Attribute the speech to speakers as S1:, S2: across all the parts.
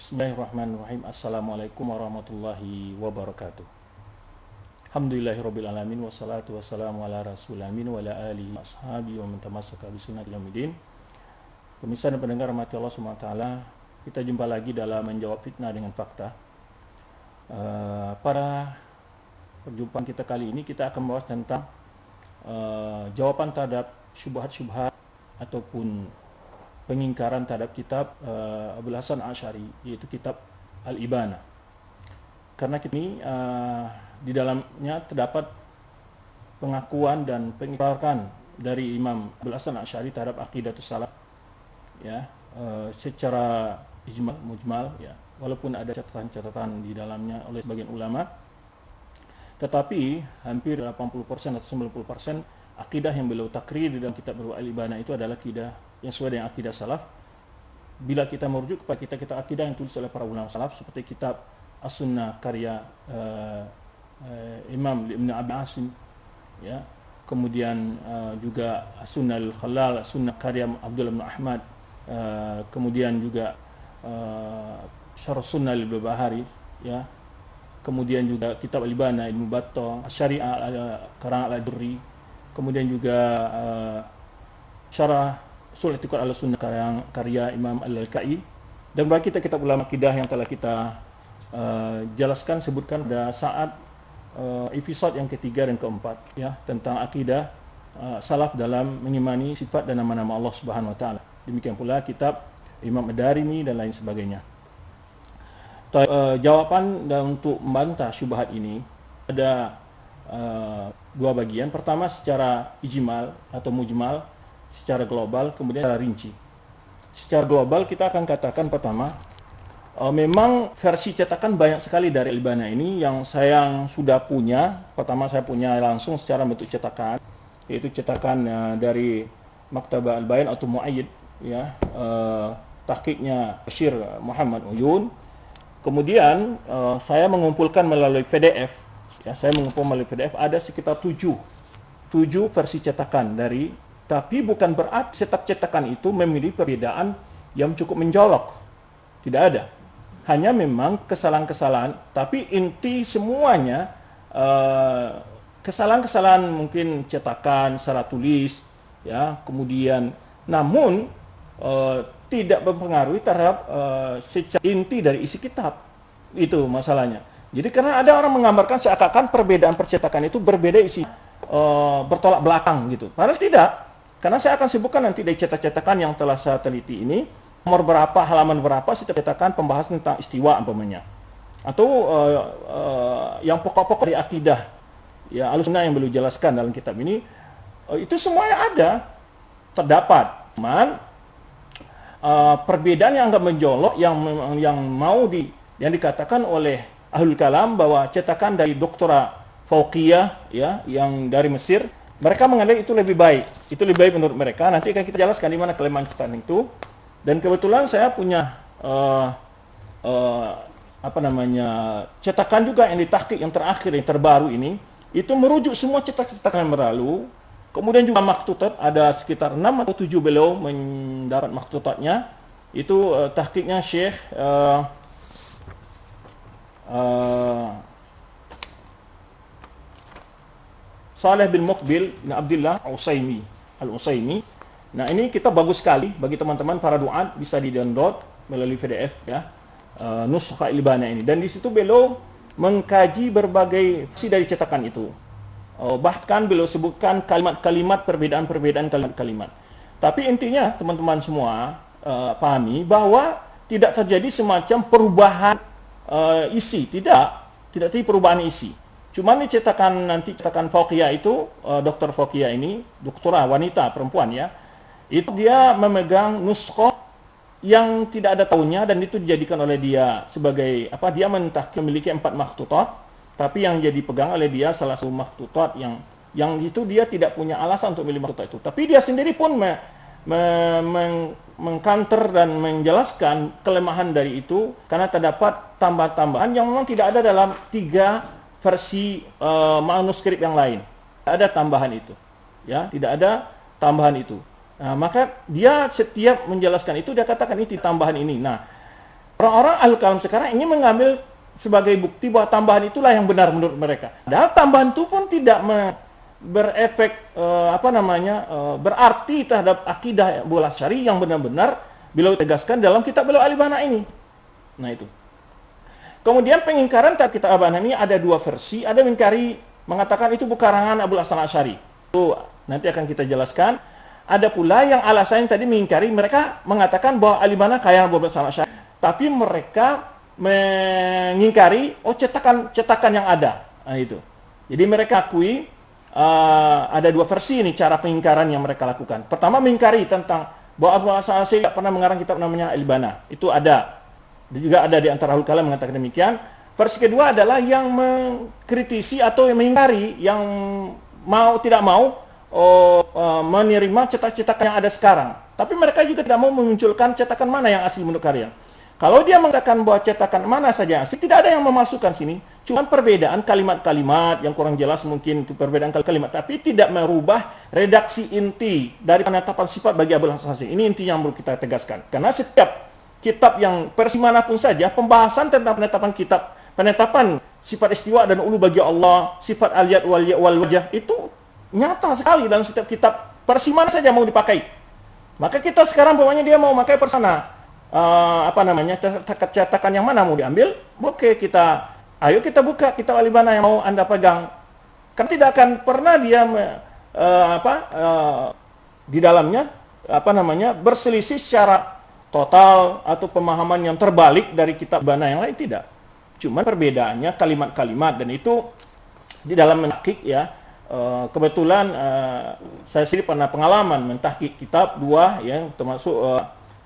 S1: Bismillahirrahmanirrahim. Assalamualaikum warahmatullahi wabarakatuh. Alhamdulillahirabbil alamin wassalatu wassalamu ala rasulil amin wa ala alihi wa ashabihi wa man tamassaka bi sunnati ila yaumil. Pemirsa dan pendengar rahmati Allah Subhanahu wa taala, kita jumpa lagi dalam menjawab fitnah dengan fakta. Pada perjumpaan kita kali ini kita akan membahas tentang jawaban terhadap syubhat-syubhat ataupun pengingkaran terhadap kitab Abul Hasan Asy'ari, yaitu kitab Al-Ibana. Karena ini di dalamnya terdapat pengakuan dan pengingkaran dari Imam Abul Hasan Asy'ari terhadap aqidatus salaf, ya, secara ijmal, mujmal, ya, walaupun ada catatan-catatan di dalamnya oleh sebagian ulama, tetapi hampir 80% atau 90% akidah yang beliau takrir di dalam kitab Al-Ibana itu adalah akidah yang sesuai dengan akidah salaf. Bila kita merujuk kepada kitab akidah yang tulis oleh para ulama salaf seperti kitab As-Sunnah karya Imam Ibn Abi Asim, ya, kemudian juga As-Sunnah Al-Khalal, Sunnah karya Abdullah bin Ahmad, kemudian juga Syarh Sunnah Al-Barbahari, ya, kemudian juga kitab Al-Ibana Ibnu Battah, Syariah karangan Al-Durri, kemudian juga Syarah Ushul I'tiqad Ahlussunnah karya Imam Al-Lalkai, dan bagi kitab ulama akidah yang telah kita jelaskan, sebutkan pada saat episode yang ketiga dan keempat, ya, tentang akidah salaf dalam mengimani sifat dan nama-nama Allah Subhanahu wa taala. Demikian pula kitab Imam Ad-Darimi dan lain sebagainya. Jawaban dan untuk membantah syubhat ini ada dua bagian. Pertama secara ijmal atau mujmal, secara global, kemudian secara rinci. Secara global kita akan katakan pertama, memang versi cetakan banyak sekali dari Al-Ibana ini yang saya sudah punya. Pertama saya punya langsung secara bentuk cetakan, yaitu cetakan dari Maktabah Al-Bayan atau Muayyid, ya, tahqiqnya Bashir Muhammad Uyun. Kemudian saya mengumpulkan melalui PDF, ya, ada sekitar 7 versi cetakan dari, tapi bukan berarti setiap cetakan itu memiliki perbedaan yang cukup mencolok. Tidak ada. Hanya memang kesalahan-kesalahan, tapi inti semuanya kesalahan-kesalahan mungkin cetakan secara tulis, ya, kemudian namun tidak mempengaruhi terhadap secara inti dari isi kitab. Itu masalahnya. Jadi karena ada orang menggambarkan seakan-akan perbedaan percetakan itu berbeda isi, bertolak belakang gitu. Padahal tidak. Karena saya akan sebutkan nanti dari cetakan yang telah saya teliti ini, nomor berapa, halaman berapa setiap cetakan pembahasan tentang istiwa umpamanya. Atau yang pokok-pokok dari akidah, ya, Ahlussunnah yang beliau jelaskan dalam kitab ini, itu semuanya ada, terdapat. Cuman perbedaan yang agak menjolok yang dikatakan oleh Ahlul Kalam bahwa cetakan dari Doktora Fauqiyah, ya, yang dari Mesir, mereka menganggap itu lebih baik. Itu lebih baik menurut mereka. Nanti akan kita jelaskan di mana kelemahan cetakan itu. Dan kebetulan saya punya cetakan juga yang ditahqiq yang terakhir, yang terbaru ini, itu merujuk semua cetakan yang berlalu. Kemudian juga maktutat, ada sekitar 6 atau 7 beliau mendapat maktutatnya. Itu tahqiqnya Syekh Saleh bin Muqbil bin Abdullah Al-Usaimi. Nah, ini kita bagus sekali bagi teman-teman para duat, bisa di-download melalui PDF, ya, Nuskha Al-Ibana ini. Dan di situ beliau mengkaji berbagai versi dari cetakan itu. Bahkan beliau sebutkan kalimat-kalimat, perbedaan-perbedaan kalimat-kalimat. Tapi intinya teman-teman semua pahami bahwa tidak terjadi semacam perubahan isi, tidak terjadi perubahan isi. Cuma ini cetakan Fauqiyah itu, Dr. Fauqiyah ini, doktora wanita, perempuan, ya, itu dia memegang nuskhoh yang tidak ada tahunnya, dan itu dijadikan oleh dia sebagai dia memiliki 4 maktutat, tapi yang jadi pegang oleh dia salah satu maktutat yang itu dia tidak punya alasan untuk memilih maktutat itu. Tapi dia sendiri pun mengkanter dan menjelaskan kelemahan dari itu karena terdapat tambahan-tambahan yang memang tidak ada dalam 3 versi manuskrip yang lain. Tidak ada tambahan itu, ya, tidak ada tambahan itu. Nah, maka dia setiap menjelaskan itu dia katakan ini tambahan ini. Nah, Orang-orang Ahlul Kalam sekarang ingin mengambil sebagai bukti bahwa tambahan itulah yang benar menurut mereka. Padahal tambahan itu pun tidak berefek berarti terhadap akidah Abu Asy'ari yang benar-benar beliau tegaskan dalam kitab beliau Al-Ibana ini. Nah itu. Kemudian pengingkaran terhadap kitab Al-Ibana ini ada dua versi. Ada mengatakan itu bukan karangan Abu Hasan Asy'ari. Itu nanti akan kita jelaskan. Ada pula yang alasannya tadi mengingkari, mereka mengatakan bahwa Al-Ibana karangan Abu Hasan Asy'ari, tapi mereka mengingkari cetakan yang ada. Nah itu. Jadi mereka akui ada dua versi ini cara pengingkaran yang mereka lakukan. Pertama mengingkari tentang bahwa Abu Hasan Asy'ari tidak pernah mengarang kitab namanya Al-Ibana. Itu ada. Juga ada di antara Ahlul Kalam mengatakan demikian. Versi kedua adalah yang mengkritisi atau yang mengingkari, yang tidak mau menerima cetak-cetakan yang ada sekarang. Tapi mereka juga tidak mau memunculkan cetakan mana yang asli menurut kalian. Kalau dia mengatakan bahwa cetakan mana saja asli, tidak ada yang memasukkan sini. Cuma perbedaan kalimat-kalimat yang kurang jelas, mungkin itu perbedaan kalimat, tapi tidak merubah redaksi inti dari penetapan sifat bagi Abu Hasan Asy'ari. Ini inti yang perlu kita tegaskan. Karena setiap kitab yang versi manapun saja, pembahasan tentang penetapan sifat istiwa dan ulu bagi Allah, sifat al-yad wal wajah, itu nyata sekali dalam setiap kitab, versi mana saja mau dipakai. Maka kita sekarang pokoknya dia mau pakai persana cetakan yang mana mau diambil, oke, ayo kita buka kitab Al-Ibana yang mau Anda pegang. Karena tidak akan pernah dia di dalamnya berselisih secara total atau pemahaman yang terbalik dari kitab Al-Ibana yang lain, tidak. Cuma perbedaannya kalimat-kalimat, dan itu di dalam mentahqiq ya. Kebetulan saya sendiri pernah pengalaman mentahqiq kitab dua yang termasuk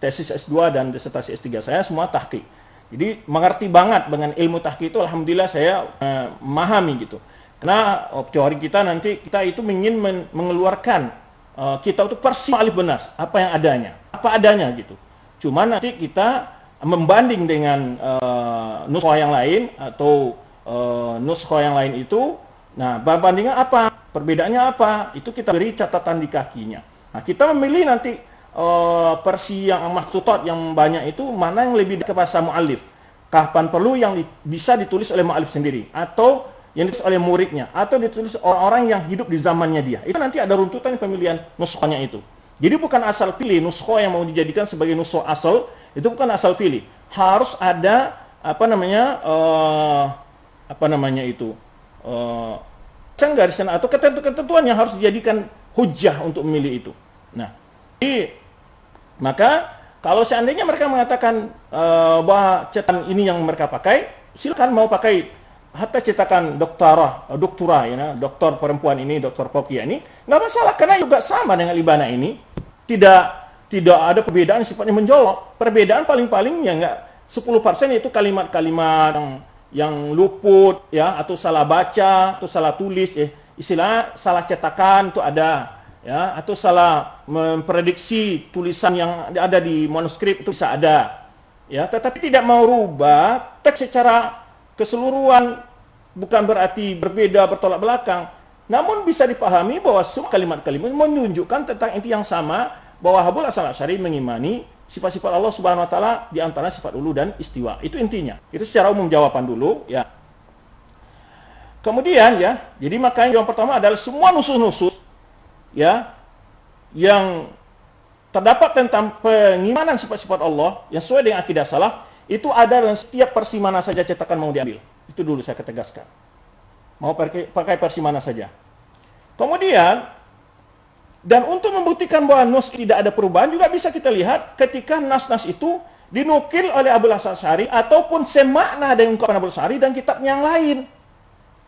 S1: tesis S2 dan disertasi S3 saya semua tahqiq. Jadi mengerti banget dengan ilmu tahqiq itu, alhamdulillah saya memahami gitu. Karena teori kita nanti kita itu ingin mengeluarkan kitab itu persis alif benas, apa adanya gitu. Cuma nanti kita membanding dengan nuskha yang lain atau nuskha yang lain itu, nah perbandingan apa, perbedaannya apa, itu kita beri catatan di kakinya. Nah kita memilih nanti versi yang makhtutat yang banyak itu mana yang lebih dekat bahasa mu'allif, kapan perlu yang bisa ditulis oleh mu'allif sendiri, atau yang ditulis oleh muridnya, atau ditulis orang-orang yang hidup di zamannya dia. Itu nanti ada runtutan pemilihan nuskhanya itu. Jadi bukan asal pilih nuskha yang mau dijadikan sebagai nuskha asal, itu bukan asal pilih. Harus ada garisan atau ketentuan yang harus dijadikan hujjah untuk memilih itu. Nah, maka kalau seandainya mereka mengatakan bahwa cetakan ini yang mereka pakai, silakan mau pakai hatta cetakan doktora ya, doktor perempuan ini, doktor Pokia ini, nggak masalah, karena juga sama dengan Al-Ibana ini. Tidak ada perbedaan sifatnya menjolok. Perbedaan paling-paling ya nggak 10%, yaitu kalimat-kalimat yang luput ya, atau salah baca, atau salah tulis ya. Istilah salah cetakan itu ada ya, atau salah memprediksi tulisan yang ada di manuskrip itu bisa ada. Ya, tetapi tidak mau rubah teks secara keseluruhan, bukan berarti berbeda bertolak belakang. Namun bisa dipahami bahwa semua kalimat-kalimat menunjukkan tentang inti yang sama, bahwa Abu Hasan Asy'ari mengimani sifat-sifat Allah Subhanahu wa taala, di antara sifat ulu dan istiwa. Itu intinya. Itu secara umum jawaban dulu ya. Kemudian ya, jadi makanya yang pertama adalah semua nusus-nusus ya yang terdapat tentang pengimanan sifat-sifat Allah yang sesuai dengan akidah salaf, itu ada dalam setiap versi mana saja cetakan mau diambil. Itu dulu saya tegaskan. Mau pakai versi mana saja. Kemudian, dan untuk membuktikan bahwa nas tidak ada perubahan, juga bisa kita lihat ketika nas-nas itu dinukil oleh Abu Hasan Asy'ari ataupun semakna dengan ungkapan Abu Asy'ari dan kitab yang lain.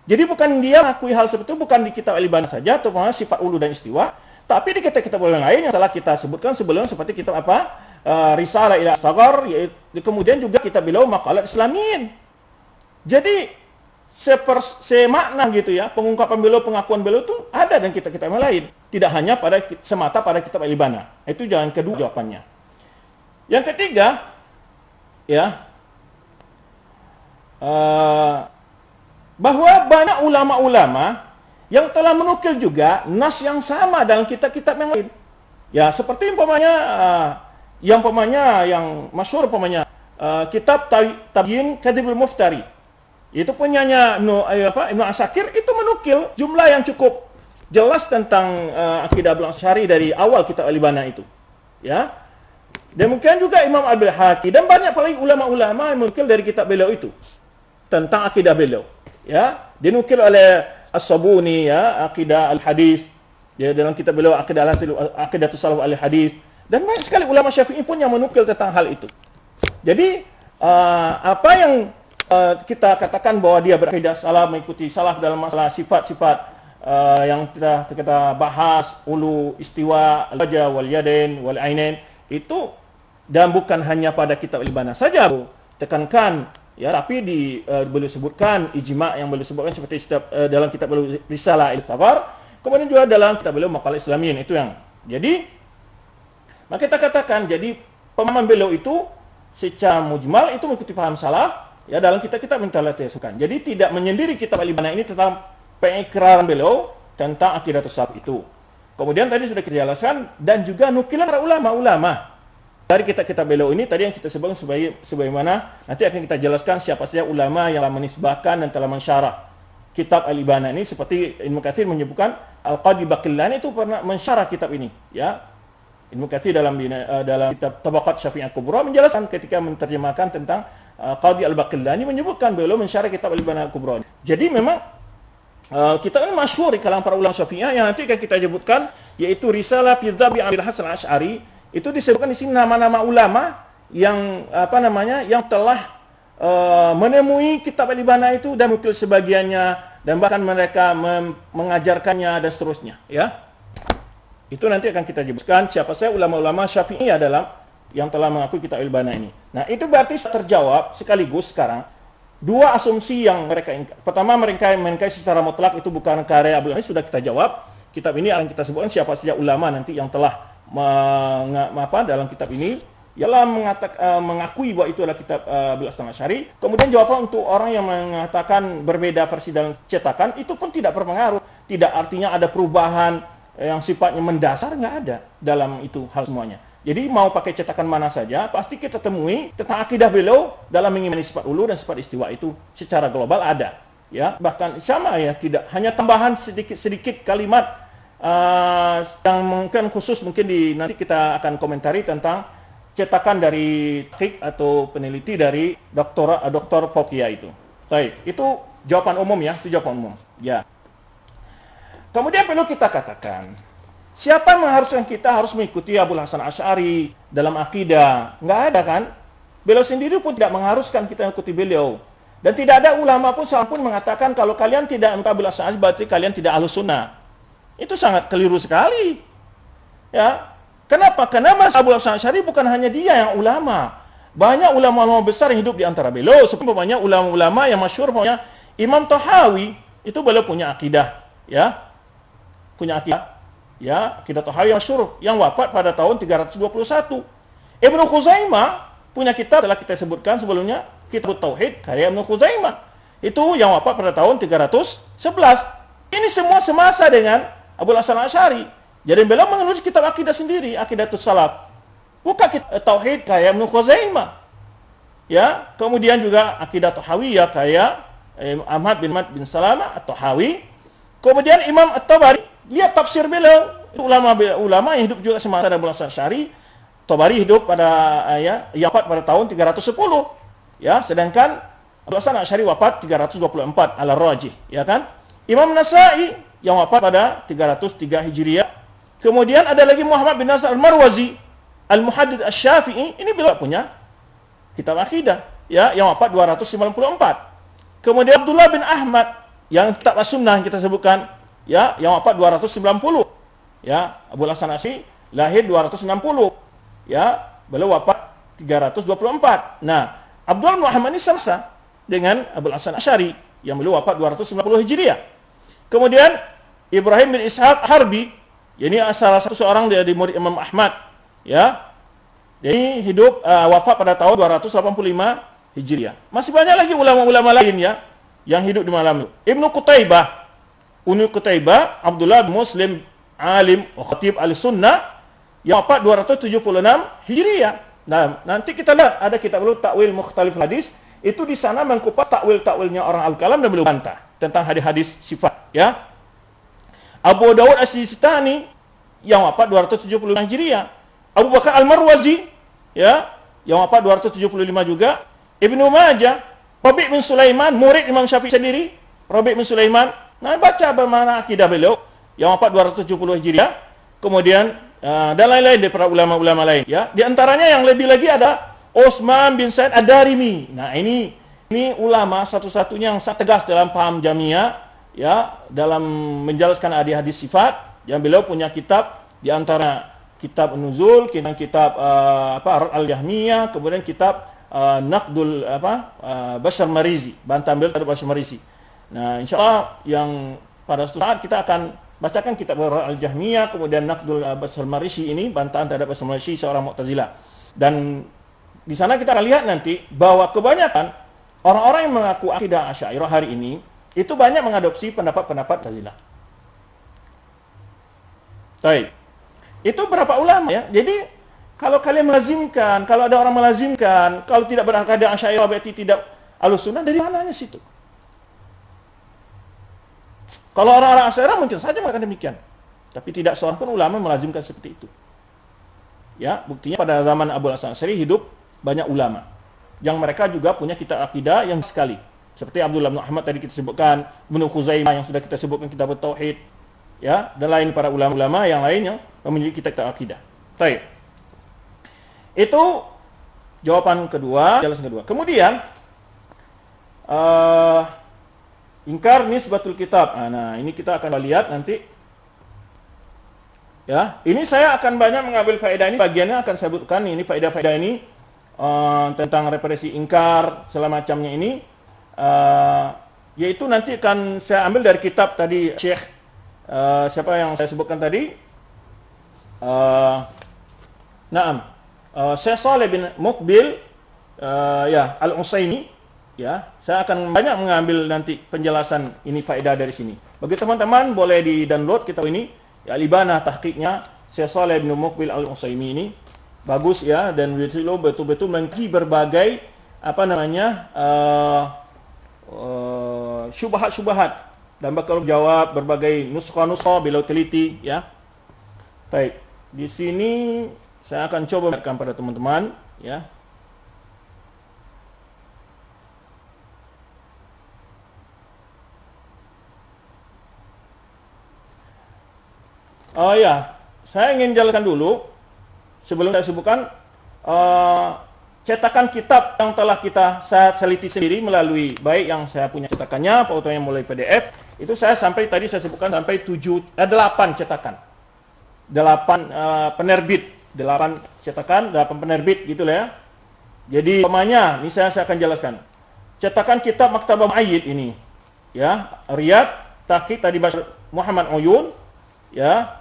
S1: Jadi bukan dia mengakui hal seperti itu bukan di kitab Al-Ibana saja atau sifat ulu dan istiwa, tapi di kitab-kitab yang lain yang telah kita sebutkan sebelum, seperti kitab Risalah ila Asghar, kemudian juga kitab beliau Maqalat Islamiyin. Jadi semakna gitu ya, pengungkapan beliau, pengakuan beliau itu ada dan kitab-kitab yang lain, tidak hanya semata pada kitab Al-Ibana. Itu jalan kedua jawabannya. Yang ketiga ya, bahwa banyak ulama-ulama yang telah menukil juga nas yang sama dalam kitab-kitab yang lain. Ya, seperti yang masyhur kitab Tabyin Kadhibul Muftari. Itu punyanya Ibnu Asakir, itu menukil jumlah yang cukup jelas tentang akidah Al-Asy'ari dari awal kitab Al-Ibana itu. Ya. Demikian juga Imam Al-Bihaqi dan banyak lagi ulama-ulama yang menukil dari kitab beliau itu tentang akidah beliau. Ya, dinukil oleh As-Sabuni, ya, akidah al-hadis. Ya, dalam kitab beliau Aqidatus Salaf al-Hadis, dan banyak sekali ulama Syafi'i pun yang menukil tentang hal itu. Jadi apa yang kita katakan bahwa dia berakidah salaf, mengikuti salaf dalam masalah sifat-sifat yang kita bahas, ulu, istiwa, al-wajh, wal yadain, wal ainain, itu dan bukan hanya pada kitab Al-Ibana saja tekankan, ya, tapi beliau sebutkan ijma' yang beliau sebutkan seperti dalam kitab beliau Risalah Al-Sabar, kemudian juga dalam kitab beliau Maqalah Islamiyin, itu yang. Jadi maka kita katakan, jadi pemahaman beliau itu secara mujmal itu mengikuti paham salaf, ya, dalam kita mentalatiskan. Jadi tidak menyendiri kitab Al-Ibana ini tentang pengikraran beliau tentang akidah salaf itu. Kemudian tadi sudah kita jelaskan, dan juga nukilan para ulama-ulama dari kitab beliau ini tadi yang kita sebutkan sebagaimana nanti akan kita jelaskan siapa saja ulama yang telah menisbahkan dan telah mensyarah kitab Al-Ibana ini, seperti Ibnu Katsir menyebutkan Al-Qadhi Baqillani itu pernah mensyarah kitab ini, ya. Ibnu Katsir dalam kitab Tabaqat Syafi'iyah Kubra menjelaskan ketika menerjemahkan tentang Qadhi Al-Baqillani, menyebutkan beliau mensyarah kitab Al-Ibana Kubra. Jadi memang kitab ini masyhur di kalangan para ulama Syafi'iyah yang nanti akan kita sebutkan, yaitu Risalah fi Dhabi Abil Hasan Al-Asy'ari. Itu disebutkan di sini nama-nama ulama yang yang telah menemui kitab Al-Ibana itu dan mungkin sebagiannya, dan bahkan mereka mengajarkannya dan seterusnya, ya. Itu nanti akan kita jelaskan siapa saja ulama-ulama Syafi'iyah dalam yang telah mengakui kitab Al-Ibana ini. Nah, itu berarti terjawab sekaligus sekarang dua asumsi yang mereka ingkar. Pertama, mereka mengingkari secara mutlak itu bukan karya Abdul Halim, sudah kita jawab. Kitab ini akan kita sebutkan siapa saja ulama nanti yang telah dalam kitab ini ialah mengakui bahwa itu adalah kitab Abdul Hasan Asy'ari. Kemudian jawaban untuk orang yang mengatakan berbeda versi dalam cetakan, itu pun tidak berpengaruh. Tidak artinya ada perubahan yang sifatnya mendasar, nggak ada dalam itu hal semuanya. Jadi mau pakai cetakan mana saja, pasti kita temui tentang akidah beliau dalam mengimani sifat ulu dan sifat istiwa itu secara global ada. Ya, bahkan sama, ya, tidak hanya tambahan sedikit kalimat yang mungkin khusus, mungkin nanti kita akan komentari tentang cetakan dari tahqiq atau peneliti dari Dr. Fauqiyah itu. Baik, itu jawaban umum, ya, itu jawaban umum. Ya. Kemudian perlu kita katakan, siapa yang mengharuskan kita harus mengikuti Abul Hasan Asy'ari dalam akidah? Nggak ada, kan? Beliau sendiri pun tidak mengharuskan kita mengikuti beliau. Dan tidak ada ulama pun seorang pun mengatakan kalau kalian tidak mengikuti Abul Hasan Asy'ari berarti kalian tidak Ahlus Sunnah. Itu sangat keliru sekali. Ya. Kenapa? Karena Mas Abul Hasan Asy'ari bukan hanya dia yang ulama. Banyak ulama-ulama besar yang hidup di antara beliau. Seperti banyak ulama-ulama yang masyhur, punya Imam Tahawi, itu beliau punya akidah, ya. Punya akidah, ya, akidah Tahawi yang masyhur yang wafat pada tahun 321. Ibnu Khuzaimah punya kitab, telah kita sebutkan sebelumnya, Kitab Tauhid karya Ibnu Khuzaimah. Itu yang wafat pada tahun 311. Ini semua semasa dengan Abul Hasan Asy'ari. Jadi beliau menulis kitab akidah sendiri, Aqidatus Salaf. Bukan kitab Tauhid karya Ibnu Khuzaimah. Ya, kemudian juga akidah Tahawiyah karya Ahmad bin Salamah At-Tahawi. Kemudian Imam At-Tabari, lihat tafsir beliau, ulama yang hidup juga semasa dengan Abul Hasan Asy'ari. Tabari hidup pada wafat pada tahun 310. Ya, sedangkan Abul Hasan Asy'ari wafat 324 ala rajih, ya kan? Imam Nasa'i yang wafat pada 303 Hijriah. Kemudian ada lagi Muhammad bin Nasr al-Marwazi, al-Muhaddits asy-Syafi'i, ini beliau punya kitab akidah, ya, yang wafat 294. Kemudian Abdullah bin Ahmad yang kitab As-Sunnah yang kita sebutkan, ya, yang wafat 290. Ya, Abul Hasan Asy'ari lahir 260. Ya, beliau wafat 324. Nah, Abdullah bin Muhammad ini sama dengan Abul Hasan Asy'ari yang beliau wafat 290 Hijriah. Kemudian Ibrahim bin Ishaq Harbi, ini salah satu seorang dari murid Imam Ahmad, ya. Jadi hidup wafat pada tahun 285 Hijriah. Masih banyak lagi ulama-ulama lain, ya, yang hidup di malam itu. Ibnu Qutaibah, Abdullah bin Muslim, alim wa khatib al-Sunnah, yang wafat 276 Hijriah. Nah, nanti kita lihat ada kitab dulu Takwil Mukhtalif Hadis, itu di sana mengkupas takwil-takwilnya orang Al-Kalam dan beliau bantah tentang hadis-hadis sifat, ya. Abu Dawud As-Sistani yang wafat 275 Hijriah. Abu Bakar Al-Marwazi, ya, yang wafat 275 juga. Ibnu Majah, Rabi' bin Sulaiman, murid Imam Syafi'i sendiri, Rabi' bin Sulaiman. Nah, baca bagaimana akidah beliau yang wafat 270 Hijriah. Kemudian dan lain-lain dari para ulama-ulama lain, ya. Di antaranya yang lebih lagi ada Utsman bin Said Ad-Darimi. Nah, ini ulama satu-satunya yang sangat tegas dalam paham Jamiah, ya, dalam menjelaskan hadis sifat. Yang beliau punya kitab di antara kitab Nuzul, kitab Al-Jahmiyah, kemudian kitab Naqdul Bashar Marizi, bantahan beliau terhadap Bashar Marizi. Nah, insyaallah yang pada suatu saat kita akan bacakan kitab Al-Jahmiyah, kemudian Naqdul Bashar Marizi ini bantahan terhadap Bashar Marizi seorang Mu'tazilah. Dan di sana kita akan lihat nanti bahwa kebanyakan orang-orang yang mengaku akidah Asy'ariyah hari ini itu banyak mengadopsi pendapat-pendapat Mu'tazilah. Baik. Itu berapa ulama, ya. Jadi kalau kalian melazimkan, kalau ada orang melazimkan, kalau tidak berakidah Asy'ariyah berarti tidak Ahlussunnah, dari mananya situ? Kalau orang-orang Asy'ariyah mungkin saja mengatakan demikian. Tapi tidak seorang pun ulama melazimkan seperti itu. Ya, buktinya pada zaman Abu Hasan Asy'ari hidup banyak ulama yang mereka juga punya kitab akidah yang sekali. Seperti Abdullah bin Ahmad tadi kita sebutkan, Ibnu Khuzaimah yang sudah kita sebutkan kitab Tauhid, ya, dan lain para ulama-ulama yang lain yang memiliki kitab akidah. Baik. Itu jawaban kedua, jelasan kedua. Kemudian ingkar nisbatul kitab. Nah, ini kita akan lihat nanti. Ya, ini saya akan banyak mengambil faedah ini, bagiannya akan saya sebutkan ini faedah-faedah ini tentang represi ingkar segala macamnya ini, yaitu nanti akan saya ambil dari kitab tadi Syekh siapa yang saya sebutkan tadi, Syekh Shalih bin Muqbil ya Al-Utsaimin, ya. Saya akan banyak mengambil nanti penjelasan ini faedah dari sini. Bagi teman-teman boleh di-download kitab ini, ya, Al-Ibanah tahqiqnya Syekh Shalih bin Muqbil Al-Utsaimin ini. Bagus, ya, dan betul-betul mengkaji berbagai syubhat-syubhat dan bakal jawab berbagai nuskha-nuskha beliau teliti, ya. Baik, di sini saya akan coba memberikan pada teman-teman, ya. Oh ya, saya ingin jelaskan dulu sebelum saya sebutkan cetakan kitab yang telah saya teliti sendiri melalui baik yang saya punya cetakannya, fotonya mulai PDF, itu saya sampai tadi saya sebutkan sampai 8 cetakan. 8 penerbit, 8 cetakan, 8 penerbit gitu lah, ya. Jadi umpamanya, misalnya saya akan jelaskan. Cetakan kitab Maktabah Mu'ayyid ini, ya, Riyad, tahqiq tadi Muhammad Uyun, ya.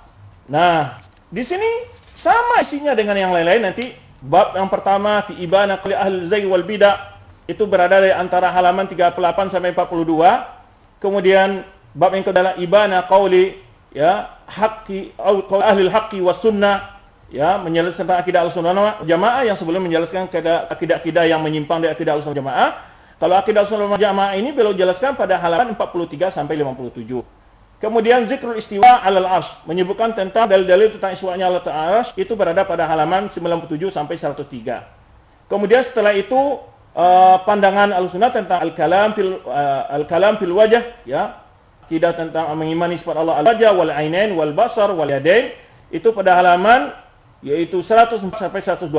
S1: Nah, di sini sama isinya dengan yang lain-lain nanti. Bab yang pertama fi ibanah qali ahli zayg wal bidah itu berada di antara halaman 38 sampai 42. Kemudian bab yang kedua adalah ibanah qauli, ya, haqqi au qaul ahli al-haqqi was sunnah, ya, menjelaskan tentang akidah Ahlussunnah wal Jamaah yang sebelum menjelaskan akidah-akidah yang menyimpang dari akidah Ahlussunnah wal Jamaah. Kalau akidah Ahlussunnah wal Jamaah ini beliau jelaskan pada halaman 43 sampai 57. Kemudian zikrul istiwa alal arsh, menyebutkan tentang dalil-dalil tentang istiwanya Allah Ta'ala arsh, itu berada pada halaman 97 sampai 103. Kemudian setelah itu pandangan Ahlussunnah tentang al-kalam fil wajah, ya, akidah tentang mengimani sifat Allah al-wajah wal ainain wal basar wal yadain, itu pada halaman yaitu 100 sampai 112.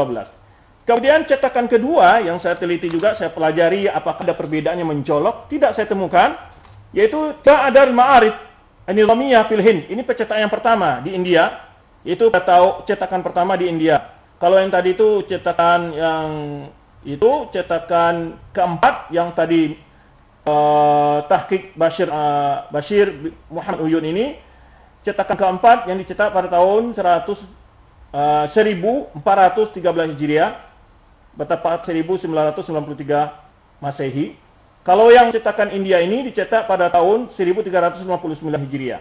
S1: Kemudian cetakan kedua yang saya teliti juga, saya pelajari apakah ada perbedaan yang mencolok, tidak saya temukan, yaitu Ta'adar Ma'arif An-Nizamiyah fil Hind. Ini pencetakan yang pertama di India, yaitu kita tahu cetakan pertama di India. Kalau yang tadi itu cetakan yang itu cetakan keempat yang tadi tahqiq Bashir Muhammad Uyun ini, cetakan keempat yang dicetak pada tahun 1413 Hijriah, tepat 1993 Masehi. Kalau yang cetakan India ini dicetak pada tahun 1359 Hijriah.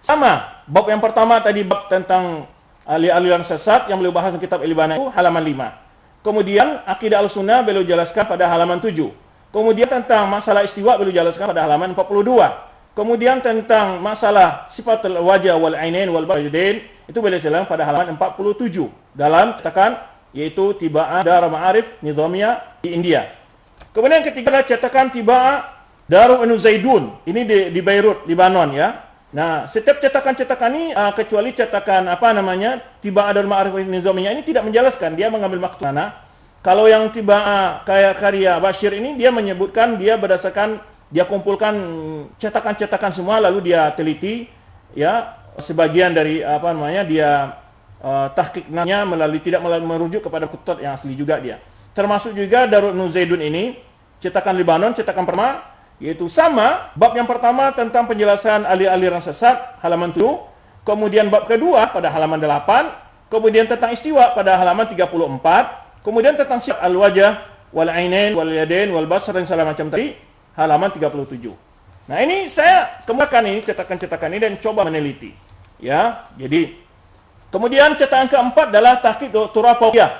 S1: Sama, bab yang pertama tadi bab tentang aliran sesat yang beliau bahas dalam kitab Al-Ibana itu halaman 5. Kemudian akidah Ahlussunnah beliau jelaskan pada halaman 7. Kemudian tentang masalah istiwa beliau jelaskan pada halaman 42. Kemudian tentang masalah sifat wajah wal ainain wal bajudain itu beliau jelaskan pada halaman 47 dalam cetakan yaitu Tiba'ah Darul Ma'arif Nizamiyah di India. Kemudian ketiga adalah cetakan Tiba'ah Darul Zaidun, ini di Beirut, Lebanon ya. Nah, setiap cetakan-cetakan ini kecuali cetakan Tiba'ah Darul Ma'arif Nizamiyah ini tidak menjelaskan, dia mengambil maksud mana. Kalau yang Tiba'ah karya Bashir ini dia menyebutkan dia berdasarkan dia kumpulkan cetakan-cetakan semua lalu dia teliti ya sebagian dari dia tahqiqnya tidak merujuk kepada kutub yang asli juga dia. Termasuk juga Darul Zaidun ini cetakan Lebanon, cetakan pertama yaitu sama bab yang pertama tentang penjelasan aliran sesat halaman 7, kemudian bab kedua pada halaman 8, kemudian tentang istiwa pada halaman 34, kemudian tentang sifat al-wajah wal ainain wal yadain wal basar dan segala macam tadi halaman 37. Nah, ini saya kemukakan ini cetakan-cetakan ini dan coba meneliti. Ya, jadi kemudian cetakan keempat adalah tahqiq Doktorat Fauqiyah.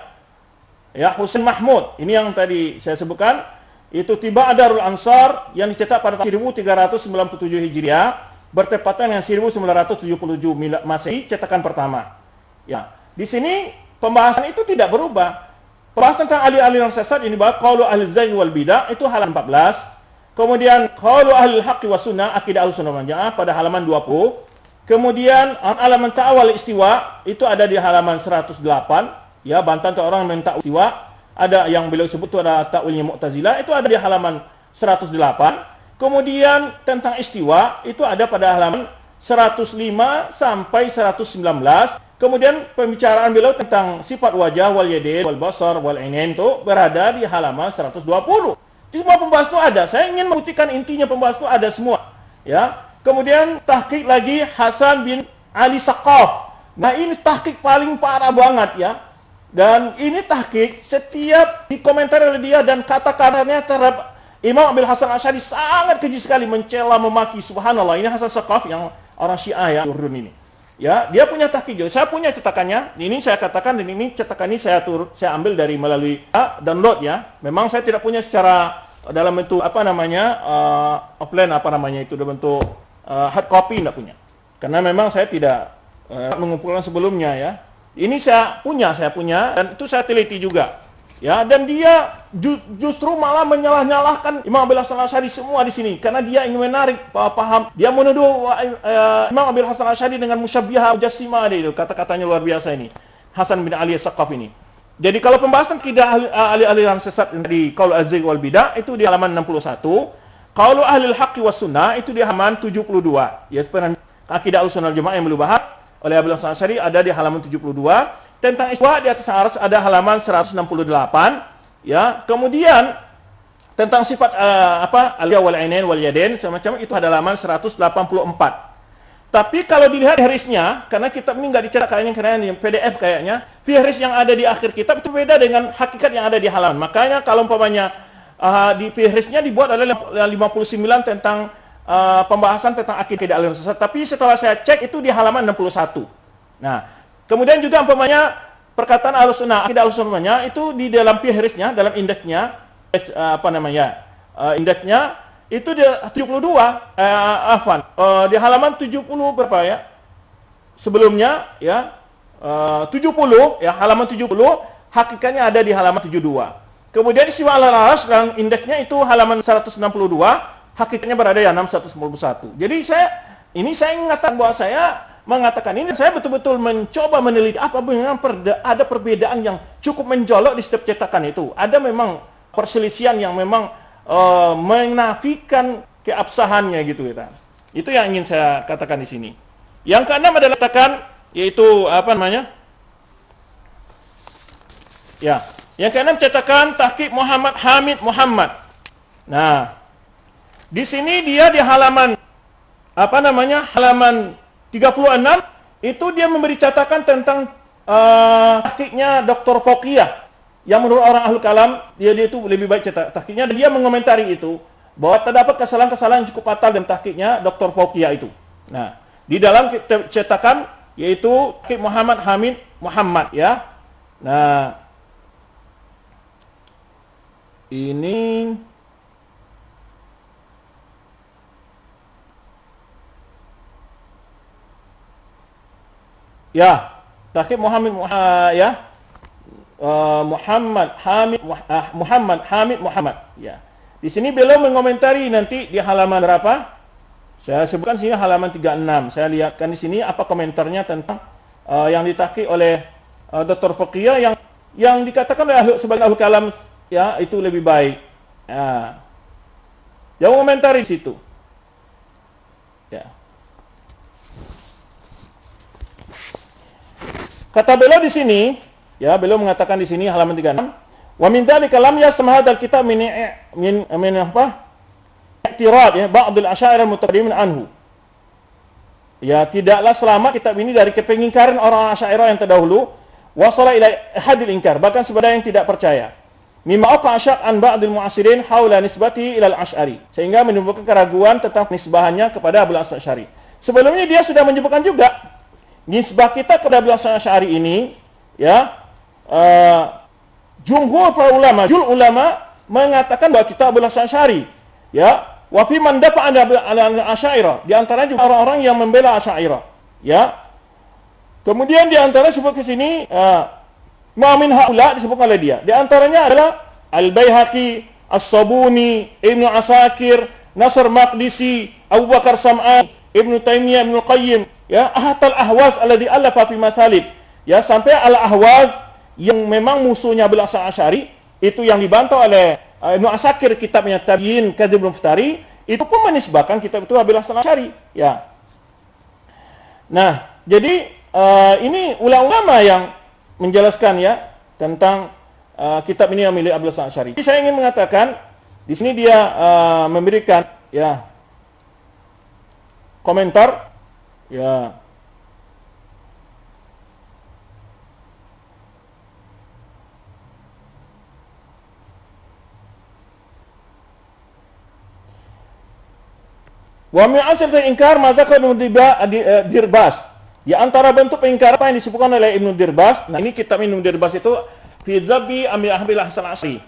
S1: Ya, Husain Mahmud. Ini yang tadi saya sebutkan, itu Tiba'ah Darul Ansar yang dicetak pada tahun 1397 Hijriah, bertepatan dengan 1977 Masehi, cetakan pertama. Ya, di sini pembahasan itu tidak berubah. Pembahasan tentang aliran sesat ini bahwa qaulu ahli zaygh wal bidah itu halaman 14. Kemudian qaulu ahli haqqi was sunnah akidah Ahlussunnah wal Jamaah pada halaman 20. Kemudian halaman ta'awul istiwa itu ada di halaman 108 ya, bantahan untuk orang minta istiwa. Ada yang beliau sebut itu ada ta'wilnya Mu'tazilah, itu ada di halaman 108. Kemudian tentang istiwa itu ada pada halaman 105 sampai 119. Kemudian pembicaraan beliau tentang sifat wajah wal yadain wal basar wal ainain itu berada di halaman 120. Semua pembahas itu ada. Saya ingin membuktikan intinya pembahas itu ada semua. Ya. Kemudian tahqiq lagi Hasan bin Ali Saqaf. Nah, ini tahqiq paling parah banget ya. Dan ini tahqiq setiap dikomentari oleh dia dan kata-katanya terhadap Imam Abil Hasan Asy'ari sangat keji sekali, mencela, memaki. Subhanallah. Ini Hasan Saqaf yang orang Syiah ya, Urdun ini. Ya, dia punya tahqiq juga. Saya punya cetakannya. Ini saya katakan dan ini cetakan ini saya ambil dari melalui download ya. Memang saya tidak punya secara dalam bentuk offline itu dalam bentuk hard copy tidak punya. Karena memang saya tidak mengumpulkan sebelumnya ya. Ini saya punya dan itu saya teliti juga. Ya, dan dia justru malah menyalah-nyalahkan Imam Abil Hasan Asy'ari semua di sini karena dia ingin menarik paham. Dia menuduh Imam Abil Hasan Asy'ari dengan musyabbihah mujassimah itu, kata-katanya luar biasa ini. Hasan bin Ali As-Saqaf ini. Jadi kalau pembahasan akidah aliran sesat di qaul az-zaygh wal bidah itu di halaman 61, qaul ahlul haqqi was sunnah itu di halaman 72. Yaitu akidah Ahlussunnah wal Jamaah yang beliau bahas oleh Abil Hasan Asy'ari ada di halaman 72. Tentang istiwa di atas arsy ada halaman 168 ya. Kemudian tentang sifat al-wajh wal ainain wal yadain semacam itu ada halaman 184. Tapi kalau dilihat fihrisnya, karena kitab ini enggak dicetak kayaknya karena PDF kayaknya, fihris yang ada di akhir kitab itu beda dengan hakikat yang ada di halaman. Makanya kalau umpamanya di fihrisnya dibuat adalah 59 tentang pembahasan tentang akidah aliran sesat, tapi setelah saya cek itu di halaman 61. Nah, kemudian juga umpamanya perkataan Ahlussunnah, akidah Ahlussunnah itu di dalam fihrisnya, dalam indeksnya indeksnya itu di 72 di halaman 70 berapa ya? Sebelumnya ya 70 ya, halaman 70 hakikatnya ada di halaman 72. Kemudian istiwa al-arsy dalam indeksnya itu halaman 162, hakikatnya berada di 691. Jadi saya mengatakan bahwa saya mengatakan ini, saya betul-betul mencoba meneliti apa memang ada perbedaan yang cukup mencolok di setiap cetakan itu. Ada memang perselisihan yang memang menafikan keabsahannya gitu ya. Itu yang ingin saya katakan di sini. Yang keenam adalah katakan yaitu ya, yang keenam cetakan tahqiq Muhammad Hamid Muhammad. Nah, di sini dia di halaman halaman 36 itu dia memberi catatan tentang tahqiqnya Dr. Fauqiyah yang menurut orang Ahlul Kalam dia itu lebih baik tahqiqnya, dan dia mengomentari itu bahwa terdapat kesalahan-kesalahan yang cukup fatal dalam tahqiqnya Dr. Fauqiyah itu. Nah, di dalam cetakan yaitu Muhammad Hamid Muhammad ya. Nah, ini ya, Tahqiq Muhammad ya. Muhammad Hamid Muhammad ya. Di sini beliau mengomentari nanti di halaman berapa? Saya sebutkan sini halaman 36. Saya lihatkan di sini apa komentarnya tentang yang ditahqiq oleh Dr. Faqih yang dikatakan oleh sebagai ahli kalam ya, itu lebih baik. Ya. Dia mengomentari di situ. Ya. Kata beliau di sini, ya, beliau mengatakan di sini halaman 36, wa min dzalika lam yasma hadzal kitab min apa? I'tirad ya ba'd al-asy'ariyah al-mutaqaddimin anhu. Ya, tidaklah selamat kitab ini dari kepengingkaran orang Asy'ariyah yang terdahulu, wasala ila hadil inkar, bahkan sebagai yang tidak percaya. Mimma aqa syaq'an ba'd al-mu'asirin haula nisbati ila al-Asy'ari, sehingga menimbulkan keraguan tentang nisbahannya kepada Abu al-Hasan Asy'ari. Sebelumnya dia sudah menyebutkan juga nisbah kita kepada Abu al-Hasan Asy'ari ini ya, jumhur para ulama, mengatakan bahwa kita Abu al-Hasan Asy'ari ya. Wa fi man dafa'a al-Asy'ariyah, di antara juga orang-orang yang membela Asy'ariyah ya. Kemudian di antara sebut ke sini ma min haula disebutkan oleh dia. Di antaranya adalah Al-Baihaqi, As-Sabuni, Ibnu Asakir, Nasr Maqdisi, Abu Bakar Sam'ani, Ibnu Taimiyah, Ibnu Qayyim ya, Ahatal Ahwaz alladhi alafa fi masalib ya, sampai Al-Ahwaz yang memang musuhnya Abu al-Hasan Asy'ari, itu yang dibantah oleh Ibnu Asakir kitabnya Tabyin Kadzibul Muftari, itu pun menisbahkan kitab itu Abu al-Hasan Asy'ari ya. Nah, jadi ini ulama yang menjelaskan ya tentang kitab ini yang milik Abu al-Hasan Asy'ari. Jadi saya ingin mengatakan di sini dia memberikan ya komentar ya. Wa min asal inkar ma dzakara Ibnu Dirbas. Di antara bentuk pengingkaran apa yang disebutkan oleh Ibnu Dirbas. Nah, ini kitab Ibnu Dirbas itu fi dzabbi Abu al-Hasan Asy'ari.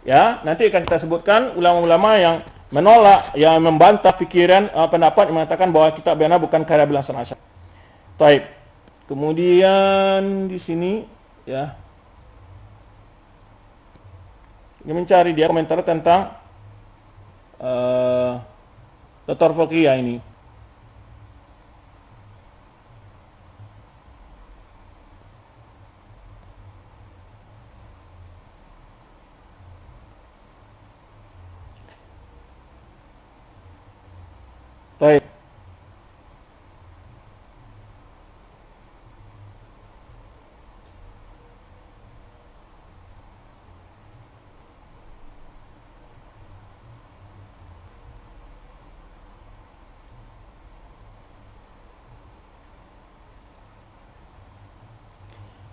S1: Ya, nanti akan kita sebutkan ulama-ulama yang menolak, yang membantah pikiran pendapat yang mengatakan bahwa kitab benar bukan karya Abu al-Hasan Asy'ari. Baik. Kemudian di sini ya. Ini mencari dia komentar tentang Dr. Faqih ini. Baik.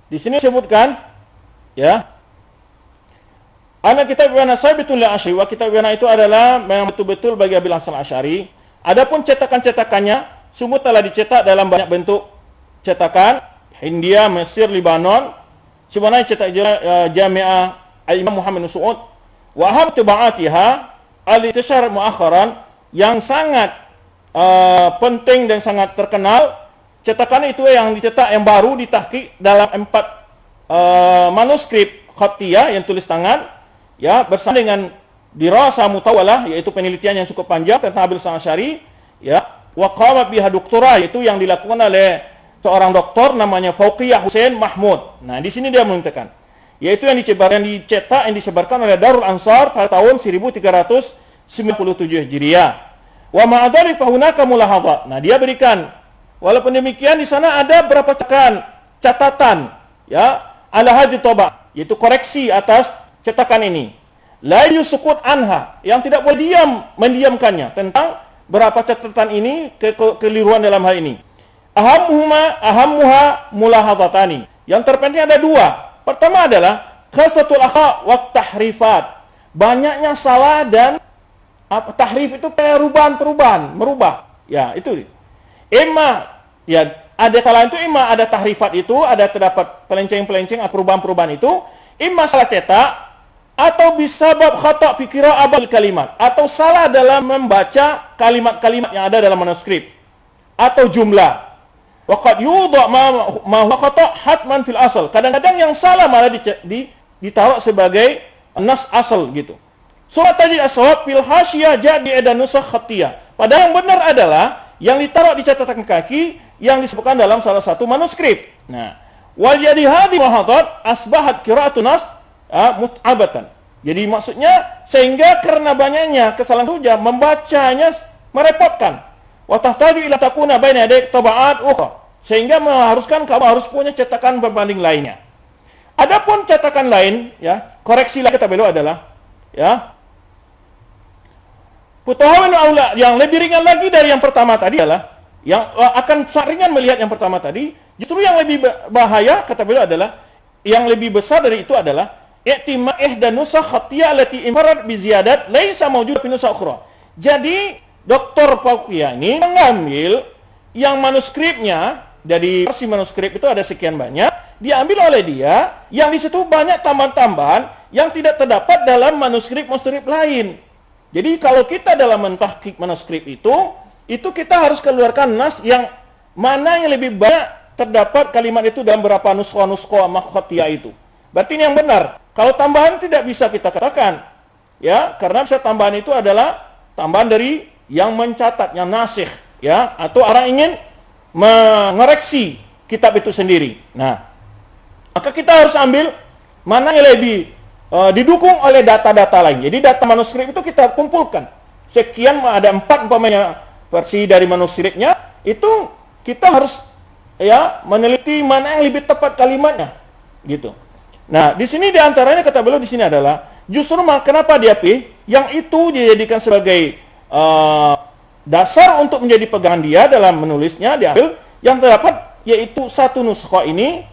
S1: Di sini disebutkan ya, anak kitab Ibn Sabitul Asy'ari, wa kitab Ibn itu adalah memang betul-betul bagi Abu al-Hasan Asy'ari. Adapun cetakan-cetakannya sungguh telah dicetak dalam banyak bentuk cetakan, India, Mesir, Libanon, sebenarnya cetak Jami'ah Al-Imam Muhammad bin Saud, wa aham tabaatiha al-intishar muakharan, yang sangat penting dan sangat terkenal. Cetakan itu yang dicetak yang baru ditahqiq dalam 4 manuskrip khattiyah yang tulis tangan ya, bersama dengan dirasa mutawalah, yaitu penelitian yang cukup panjang tentang Abu al-Hasan Asy'ari ya, wa qamat biha doktora, yaitu yang dilakukan oleh seorang doktor namanya Fauqiyah Hussein Mahmud. Nah, di sini dia mengatakan yaitu yang dicetak yang disebarkan oleh Darul Ansar pada tahun 1397 Hijriah. Wa ma'adzalik fahunaka mulahadhat. Nah, dia berikan walaupun demikian di sana ada berapa catatan ya, ala hadhi taba, yaitu koreksi atas cetakan ini. La yusukut anha, yang tidak boleh mendiamkannya tentang berapa catatan ini, kekeliruan dalam hal ini. Ahammuha mulahadhatani. Yang terpenting ada 2. Pertama adalah qasatul akha wa tahrifat. Banyaknya salah dan tahrif itu perubahan, merubah. Ya, itu. Emma ya, ada kesalahan itu imma ada tahrifat itu, ada terdapat pelenceng-pelenceng, perubahan-perubahan itu, imma salah cetak, atau bisabab khata' fi qira'atil kalimat, atau salah dalam membaca kalimat-kalimat yang ada dalam manuskrip, atau jumlah. Waqad yudha ma huwa khata' hatman fil asal. Kadang-kadang yang salah malah ditaruh sebagai nas asal gitu. Surat tajid as-shawab fil hasyiyah jadi ada nusakh khatiyah. Padahal yang benar adalah yang ditaruh di catatan kaki yang disebutkan dalam salah satu manuskrip. Nah, wal jadi hadhi muhadat asbahat qira'atun nas mut'abatan. Jadi maksudnya sehingga karena banyaknya kesalahan hujah membacanya merepotkan. Wa tahtaju ila takuna baina yaday taba'at ukhra. Sehingga mengharuskan kamu harus punya cetakan berbanding lainnya. Adapun cetakan lain, ya, koreksi lagi kata beliau adalah, ya, Putahawin aula yang lebih ringan lagi dari yang pertama tadi adalah yang akan ringan melihat yang pertama tadi, justru yang lebih bahaya kata beliau adalah yang lebih besar dari itu adalah i'tima ihda nusakh khatiyah allati infarad bi ziyadat laisa mawjud fi nusakh ukhra. Jadi Dr. Fauqiyah ini mengambil yang manuskripnya, dari versi manuskrip itu ada sekian banyak, diambil oleh dia yang di situ banyak tambahan-tambahan yang tidak terdapat dalam manuskrip-manuskrip lain. Jadi kalau kita dalam mentahqiq manuskrip itu kita harus keluarkan nas yang mana yang lebih banyak terdapat kalimat itu dalam berapa nuskha khatiyah itu. Berarti ini yang benar. Kalau tambahan tidak bisa kita katakan, ya, karena bisa tambahan itu adalah tambahan dari yang mencatat, yang nasikh, ya, atau orang ingin mengoreksi kitab itu sendiri. Nah, maka kita harus ambil mana yang lebih didukung oleh data-data lain. Jadi data manuskrip itu kita kumpulkan. Sekian ada 4 umpamanya versi dari manuskripnya, itu kita harus, ya, meneliti mana yang lebih tepat kalimatnya, gitu. Nah, di sini diantaranya kata beliau di sini adalah justru kenapa dia pilih yang itu dijadikan sebagai dasar untuk menjadi pegangan dia dalam menulisnya, diambil yang terdapat yaitu satu nuskha ini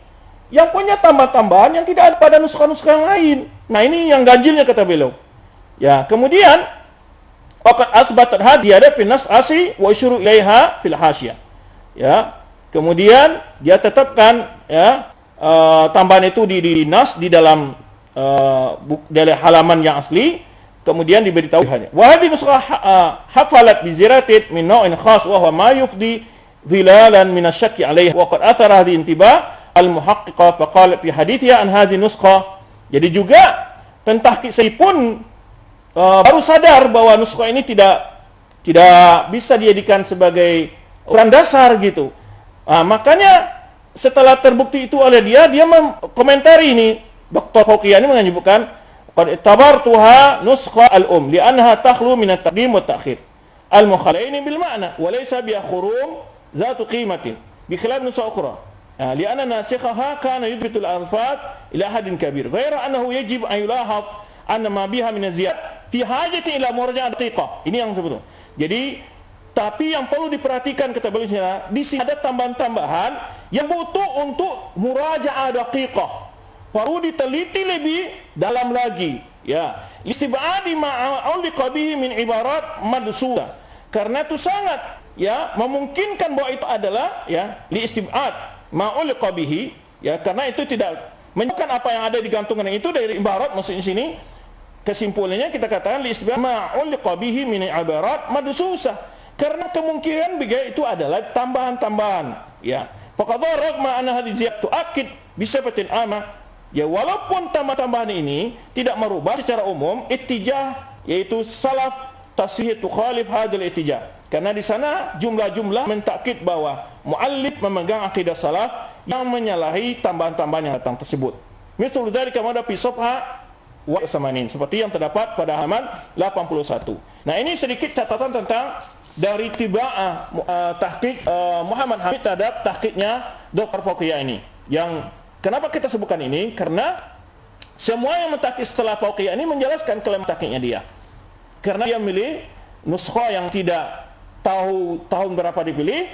S1: yang punya tambah-tambahan yang tidak ada pada nuskha-nuskha yang lain. Nah, ini yang ganjilnya kata beliau. Ya, kemudian waqad asbatat hadiyah fi nas asri wa isyuru ilaiha fil hasyiyah. Ya, kemudian dia tetapkan, ya, tambahan itu di nas di dalam dari halaman yang asli, kemudian diberitahu hadnya. Wa hadhihi nuskha hafalat bi ziratin min naw'in khas wa huwa ma yufdi dhilalan min asy-syakki 'alaiha wa qad athara hadhihi intibah al-muhaqqiqah fa qalat fi hadithia an hadhihi nuskha. Jadi juga pentahqiq sendiri pun baru sadar bahwa nuskha ini tidak bisa dijadikan sebagai ukuran dasar gitu. Makanya setelah terbukti itu oleh dia komentari ini, Dr. Fauqiyah ini menyebutkan qad tabartuha nuskha al-um li'annaha takhlu min at-taqdim wa at-ta'khir al-mukhalaini bil ma'na wa laysa bi khurum zatu qimatin bi khilaf nuskha ukhra. لأن ناسخها كان يثبت الألفاظ إلى حد كبير غير أنه يجب أن يلاحظ أن ما بها من الزيادة في حاجة إلى مراجعة دقيقة. Ini yang sebetulnya. Jadi tapi yang perlu diperhatikan kata beliau di sini ada tambahan-tambahan yang butuh untuk murajaah daqiqah. Perlu diteliti lebih dalam lagi, ya. Istibadi ma'auliqa bihi min ibarat madsuda. Karena itu sangat, ya, memungkinkan bahwa itu adalah, ya, li istibad ma'uliqa bihi, ya, karena itu tidak menunjukkan apa yang ada digantungan itu dari ibarat. Maksudnya sini kesimpulannya kita katakan li istibad ma'uliqa bihi min ibarat madsusa, karena kemungkinan begitu itu adalah tambahan-tambahan, ya. Faqad ragma anna hadhihi ziyadah tu'akkid bi sifatin amah, ya, walaupun tambahan-tambahan ini tidak merubah secara umum ittijah, yaitu salaf tasfih tukhalif hadzal ittijah, karena di sana jumlah-jumlah mentakkid bahwa muallif memegang akidah salaf yang menyalahi tambahan-tambahan yang datang tersebut. Misal dari kamada fi safha wa samanin, seperti yang terdapat pada halaman 81. Nah, ini sedikit catatan tentang dari tiba'ah tahqiq Muhammad Hamid terhadap tahqiqnya Dr. Fauqiyah ini. Yang kenapa kita sebutkan ini? Karena semua yang mentahqiq setelah Fauqiyah ini menjelaskan klaim tahqiqnya dia. Karena dia memilih nuskha yang tidak tahu tahun berapa dipilih,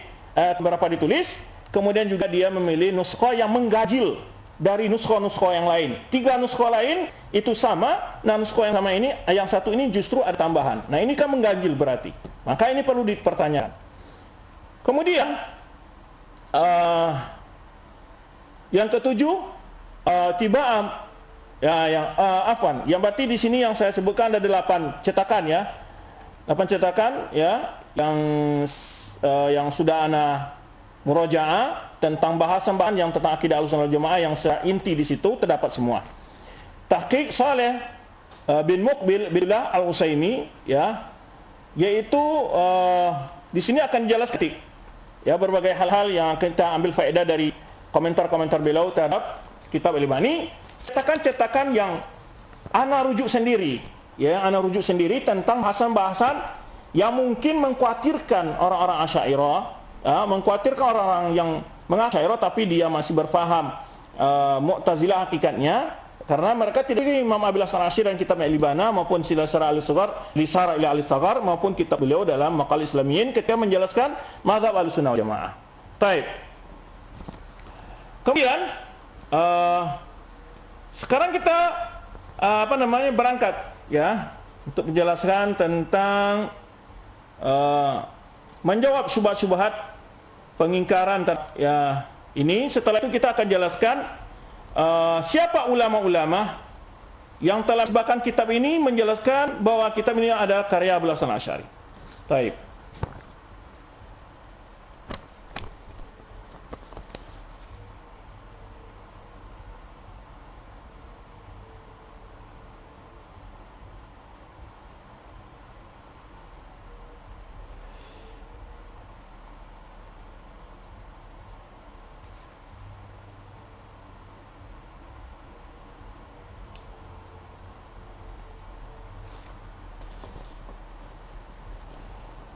S1: berapa ditulis, kemudian juga dia memilih nuskha yang mengganjil dari nuskha-nuskha yang lain. 3 nuskha lain itu sama, nah nuskha yang sama ini, yang satu ini justru ada tambahan. Nah, ini kan mengganjil berarti. Maka ini perlu dipertanyakan. Kemudian Uh, yang ketujuh, tiba'am, yang berarti di sini yang saya sebutkan ada 8 cetakan ya. 8 cetakan ya yang sudah ana murajaah tentang bahasan-bahasan yang tentang akidah Ahlussunnah wal Jamaah yang secara inti di situ terdapat semua. Tahqiq Saleh bin Muqbil billah Al-Utsaimin ya, yaitu di sini akan jelaskan ya berbagai hal-hal yang akan kita ambil faedah dari komentar-komentar beliau terhadap kitab Al-Albani. Cetakan-cetakan yang ana rujuk sendiri ya, ana rujuk sendiri tentang bahasan-bahasan yang mungkin mengkhawatirkan orang-orang Asy'ariyah, mengkhawatirkan orang-orang yang mengasy'ariyah tapi dia masih berfaham Mu'tazilah hakikatnya, karena mereka tidak di Imam Abil Hasan Asy'ari dan kitab Al-Ibana maupun Silasara al-Sughar, Lisara ila al-Saghar maupun kitab beliau dalam Maqal Islamiyin ketika menjelaskan mazhab Ahlussunnah wal Jamaah. Baik. Kemudian sekarang kita berangkat ya untuk menjelaskan tentang menjawab syubhat-syubhat pengingkaran ya ini. Setelah itu kita akan jelaskan siapa ulama-ulama yang telah bahkan kitab ini menjelaskan bahwa kitab ini ada karya Abil Hasan Asy'ari. Baik.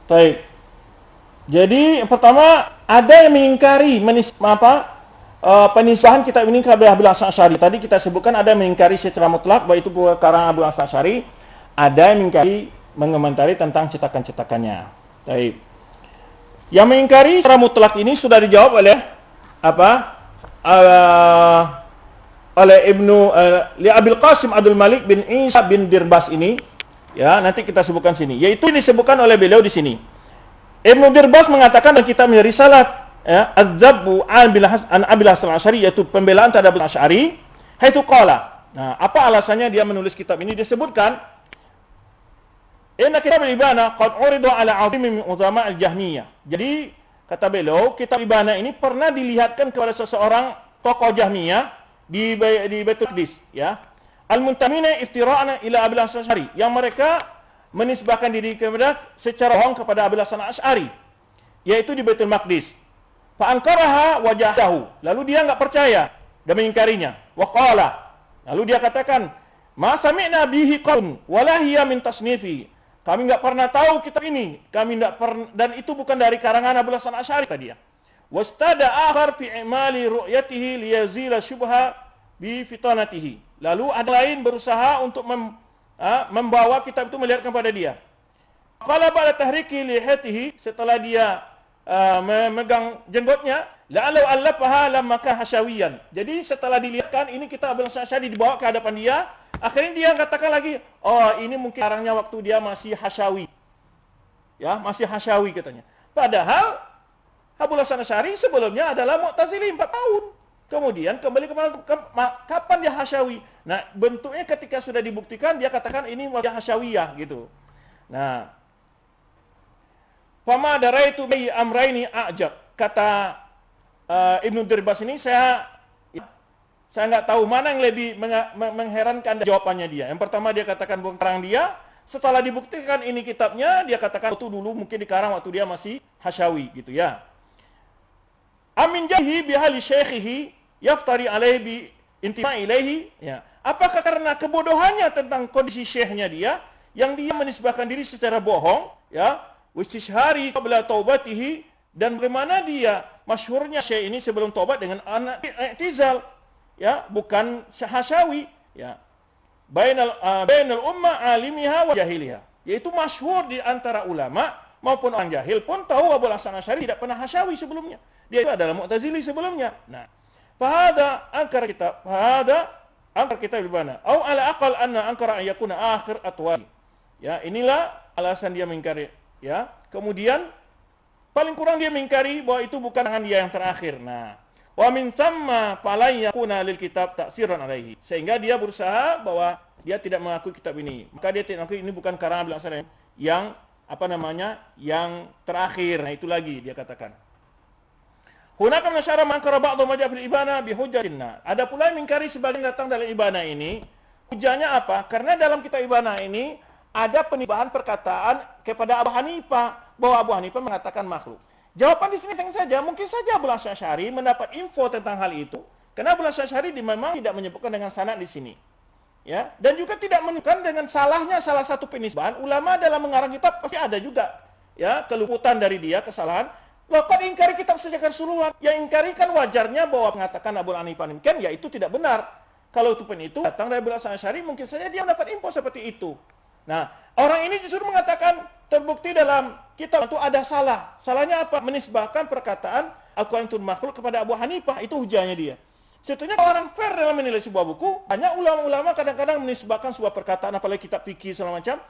S1: Baik. Jadi yang pertama ada yang mengingkari penisbahan kitab ini kepada Abil Hasan Asy'ari. Tadi kita sebutkan ada yang mengingkari secara mutlak bahwa itu karang Abil Hasan Asy'ari, ada yang mengingkari mengomentari tentang cetakan-cetakannya. Baik. Yang mengingkari secara mutlak ini sudah dijawab oleh oleh li Abil Qasim Abdul Malik bin Isa bin Dirbas ini. Ya, nanti kita sebutkan sini. Yaitu disebutkan oleh beliau di sini. Ibnu Dirbas mengatakan dalam kitabnya Risalah ya, Az-Zabbu an Abil Hasan Asy'ari, yaitu pembelaan terhadap Asy'ari, haitsu qala. Nah, apa alasannya dia menulis kitab ini? Disebutkan inna kitab al-Ibana qad urida ala 'azim min ulama al-Jahmiyah. Jadi kata beliau, kitab Ibana ini pernah dilihatkan kepada seseorang tokoh Jahmiyah di Baitul Maqdis ya. Al-muntamina iftira'ana ila Abil Hasan Asy'ari, yang mereka menisbahkan diri kepada secara bohong kepada Abil Hasan Asy'ari, yaitu di Baitul Maqdis. Fa ankaraha wa jahalahu, lalu dia enggak percaya dan mengingkarinya. Wa qala, lalu dia katakan, ma sami'na bihi qawm wala hiya min tasnifi. Kami enggak pernah tahu kitab ini, kami enggak pernah, dan itu bukan dari karangan Abil Hasan Asy'ari tadi ya. Wastada akhar fi imali ru'yatihi liyazila syubha bi fitanatihi. Lalu ada lain berusaha untuk membawa kitab itu melihatkan kepada dia. Qala ba'da tahriki lihatihi, setelah dia memegang jenggotnya, la'alau allafaha lamaka hasyawiyan. Jadi setelah dilihatkan ini kitab Abil Hasan Asy'ari dibawa ke hadapan dia, akhirnya dia katakan lagi, oh ini mungkin karangnya waktu dia masih hasyawi. Ya, masih hasyawi katanya. Padahal Abil Hasan Asy'ari sebelumnya adalah Mu'tazili 4 tahun. Kemudian kembali kapan dia hasyawi? Nah, bentuknya ketika sudah dibuktikan dia katakan ini wajah hasyawiyah gitu. Nah, fama daraitu bi amraini a'jab. Kata Ibnu Dirbas ini saya nggak tahu mana yang lebih mengherankan jawabannya dia. Yang pertama dia katakan bukan karang dia, setelah dibuktikan ini kitabnya dia katakan itu dulu mungkin dikarang waktu dia masih hasyawi gitu ya. Amin jahi bihali syekhihi yaftari alaihi bi intima ilaihi ya. Apakah karena kebodohannya tentang kondisi syekhnya dia yang dia menisbahkan diri secara bohong ya, wistishhari qabla taubatihi, dan bagaimana dia masyhurnya syekh ini sebelum taubat dengan anak i'tizal ya, bukan hasyawi ya. Bainal umma alimiha wa jahiliha, yaitu masyhur di antara ulama maupun orang jahil pun tahu Abil Hasan Asy'ari tidak pernah hasyawi sebelumnya. Dia itu adalah Mu'tazili sebelumnya. Nah, fahada angkar kitab Ibana. Au ala aqal anna angkara an yakuna akhir atwari. Ya, inilah alasan dia mengingkari ya. Kemudian paling kurang dia mengingkari bahwa itu bukan tangan dia yang terakhir. Nah, wa min thamma falan yakuna lil kitab ta'siran alaihi. Sehingga dia berusaha bahwa dia tidak mengakui kitab ini. Maka dia tidak mengakui ini bukan karangan Abdul Hasan yang yang terakhir. Nah, itu lagi dia katakan. Hunaka masyara man qara ba'dhu majah fil ibana bi hujjatin. Ada pula yang mengingkari sebagian datang dalam ibana ini. Hujahnya apa? Karena dalam kitab ibana ini ada penisbahan perkataan kepada Abu Hanifah bahwa Abu Hanifah mengatakan makhluk. Jawaban di sini tentu saja, mungkin saja Abu Hasan Asy'ari mendapat info tentang hal itu, karena Abu Hasan Asy'ari memang tidak menyebutkan dengan sanad di sini. Ya, dan juga tidak menunjukkan dengan salahnya salah satu penisbahan. Ulama dalam mengarang kitab pasti ada juga ya keluputan dari dia, kesalahan. Loh, kok ingkari kitab secara keseluruhan? Yang ingkari kan wajarnya bahwa mengatakan Abu Hanifah demikian, ya itu tidak benar. Kalau itu datang dari Abu Hasan Asy'ari, mungkin saja dia mendapat info seperti itu. Nah, orang ini justru mengatakan terbukti dalam kitab itu ada salah. Salahnya apa? Menisbahkan perkataan Al-Quran itu makhluk kepada Abu Hanifah. Itu hujahnya dia. Sebetulnya orang fair dalam menilai sebuah buku, banyak ulama-ulama kadang-kadang menisbahkan sebuah perkataan, apalagi kitab fikih segala macam.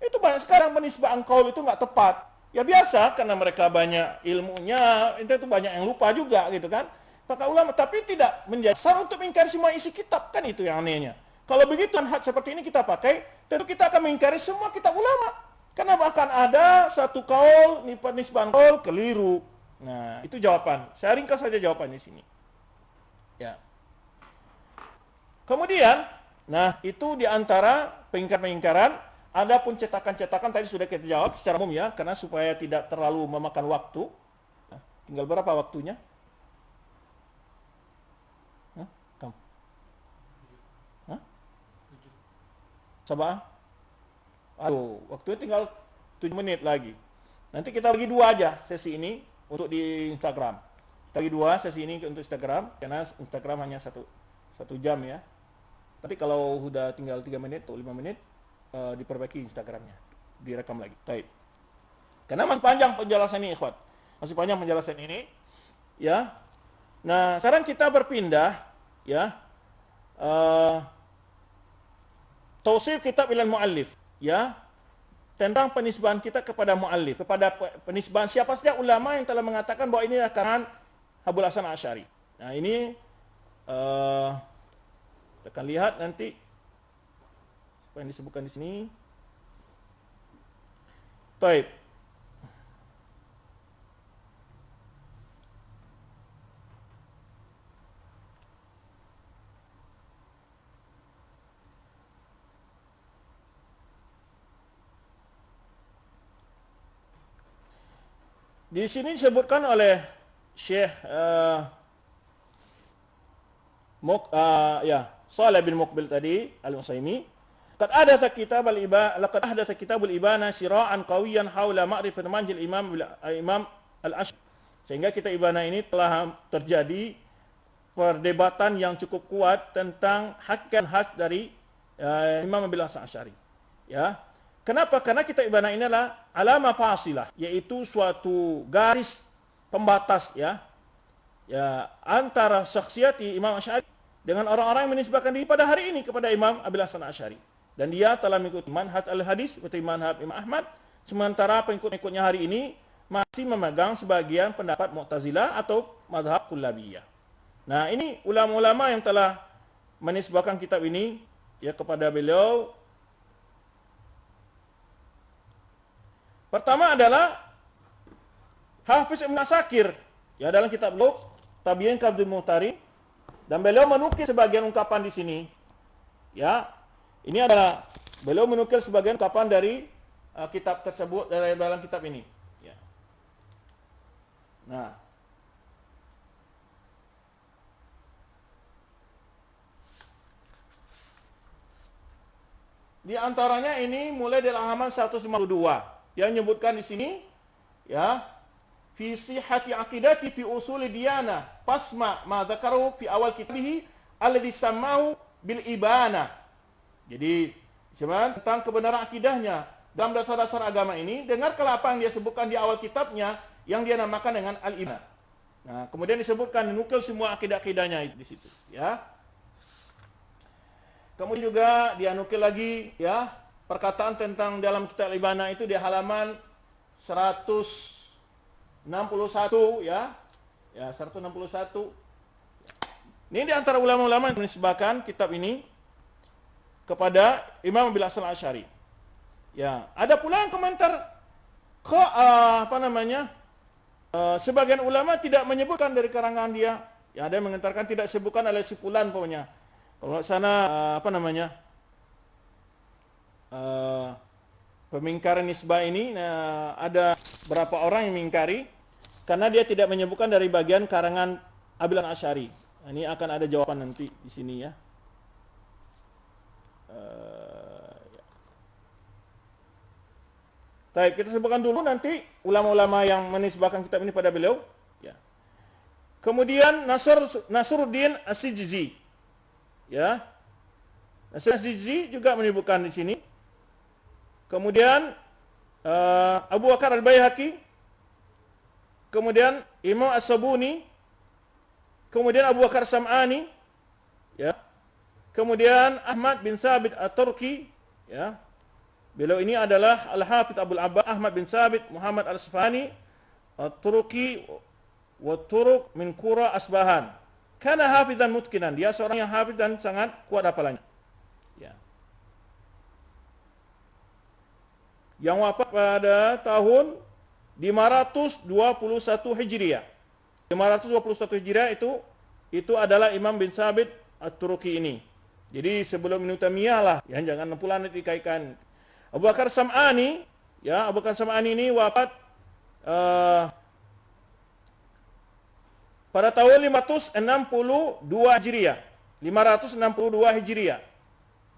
S1: Itu banyak sekarang penisbahan qaul itu nggak tepat. Ya biasa, karena mereka banyak ilmunya, itu banyak yang lupa juga gitu kan. Maka ulama, tapi tidak menjadi dasar untuk mengingkari semua isi kitab, kan itu yang anehnya. Kalau begitu manhaj seperti ini kita pakai, tentu kita akan mengingkari semua kitab ulama. Karena bahkan ada satu kaul, nisbahan kaul keliru. Nah, itu jawaban. Saya ringkas saja jawabannya di sini. Ya. Kemudian, nah itu diantara pengingkaran-pengingkaran. Adapun cetakan-cetakan tadi sudah kita jawab secara umum ya, karena supaya tidak terlalu memakan waktu. Nah, tinggal berapa waktunya? Sabah? Aduh, waktunya tinggal 7 menit lagi. Nanti kita bagi 2 aja sesi ini untuk di Instagram. Kita bagi 2 sesi ini untuk Instagram, karena Instagram hanya satu jam ya. Tapi kalau sudah tinggal 3 menit atau 5 menit, diperbaiki Instagramnya, direkam lagi. Baik. Karena masih panjang penjelasan ini, ikhwat. Masih panjang penjelasan ini, ya. Nah, sekarang kita berpindah, ya. Tausif kitab ilal muallif, ya. Tentang penisbahan kita kepada muallif, kepada penisbahan siapa saja ulama yang telah mengatakan bahwa ini adalah karangan Abu Hasan Asy'ari. Nah, ini kita akan lihat nanti apa yang disebutkan di sini. Baik. Di sini disebutkan oleh Syekh Shalih bin Muqbil tadi Al-Utsaimin, laqad ahdatha kitabul ibana sira'an qawiyan haula ma'rifat manhaj Imam Al-Asy'ari. Sehingga kitab ibana ini telah terjadi perdebatan yang cukup kuat tentang hak dari Imam Abil Hasan Asy'ari. Ya. Kenapa? Karena kitab ibana ini adalah alama fasilah, yaitu suatu garis pembatas ya antara syakhsiati Imam Asy'ari dengan orang-orang yang menisbahkan diri pada hari ini kepada Imam Abil Hasan Asy'ari. Dan dia telah mengikuti manhaj al-hadis seperti manhaj Imam Ahmad, sementara pengikut-pengikutnya hari ini masih memegang sebagian pendapat Mu'tazilah atau mazhab Kullabiyah. Nah, ini ulama-ulama yang telah menisbahkan kitab ini ya kepada beliau. Pertama adalah Hafiz Ibn Asakir ya dalam kitab beliau Tabyin Kabdul Muhtari, dan beliau menukil sebagian ungkapan di sini. Ya, ini adalah beliau menukil sebagian ungkapan dari kitab tersebut dari dalam kitab ini. Ya. Nah, di antaranya ini mulai dari halaman 152 yang menyebutkan di sini ya fi sihhati aqidati fi usuli diyana pasma ma dzakaru fi awal kitabihi alladhi sammahu bil ibana. Jadi sebenarnya tentang kebenaran akidahnya dalam dasar-dasar agama ini, dengarkanlah apa yang dia sebutkan di awal kitabnya yang dia namakan dengan al-ibana. Nah, kemudian disebutkan dinukil semua akidah-akidahnya di situ ya. Kemudian juga dia nukil lagi ya perkataan tentang dalam kitab al-ibana itu di halaman 165 161 ya. Ya, 161. Ini di antara ulama-ulama yang menisbahkan kitab ini kepada Imam Abil Hasan Al-Asy'ari. Ya, ada pula yang komentar sebagian ulama tidak menyebutkan dari karangan dia. Ya, ada yang mengentarkan tidak sebutkan oleh si fulan pokoknya. Kalau sana pemingkaran nisbah ini ada berapa orang yang mengingkari karena dia tidak menyebutkan dari bagian karangan Abil Hasan Al-Asy'ari. Ini akan ada jawaban nanti di sini ya. Baik, kita sebutkan dulu nanti ulama-ulama yang menisbahkan kitab ini pada beliau. Ya. Kemudian Nasruddin As-Sijzi, ya, Nasruddin As-Sijzi juga menyebutkan di sini. Kemudian Abu Bakar Al-Baihaqi, kemudian Imam As-Sabuni, kemudian Abu Bakar Sam'ani, ya, kemudian Ahmad bin Sabit At-Turki, ya. Beliau ini adalah Al-Hafidz Abdul Abbas Ahmad bin Sabit Muhammad Al-Asfahani At-Turki wa Turuk min Qura Asbahan. Kana hafizan mutkinan. Dia seorang yang hafidz dan sangat kuat hafalannya. Ya. Yang wafat pada tahun 521 Hijriah. 521 Hijriah itu adalah Imam bin Sabit At-Turki ini. Jadi sebelum Ibnu Taimiyah lah, ya, jangan pula nanti dikaitkan. Abu Bakar Sam'ani, ya, Abu Bakar Sam'ani ini wafat pada tahun 562 Hijriah. 562 Hijriah.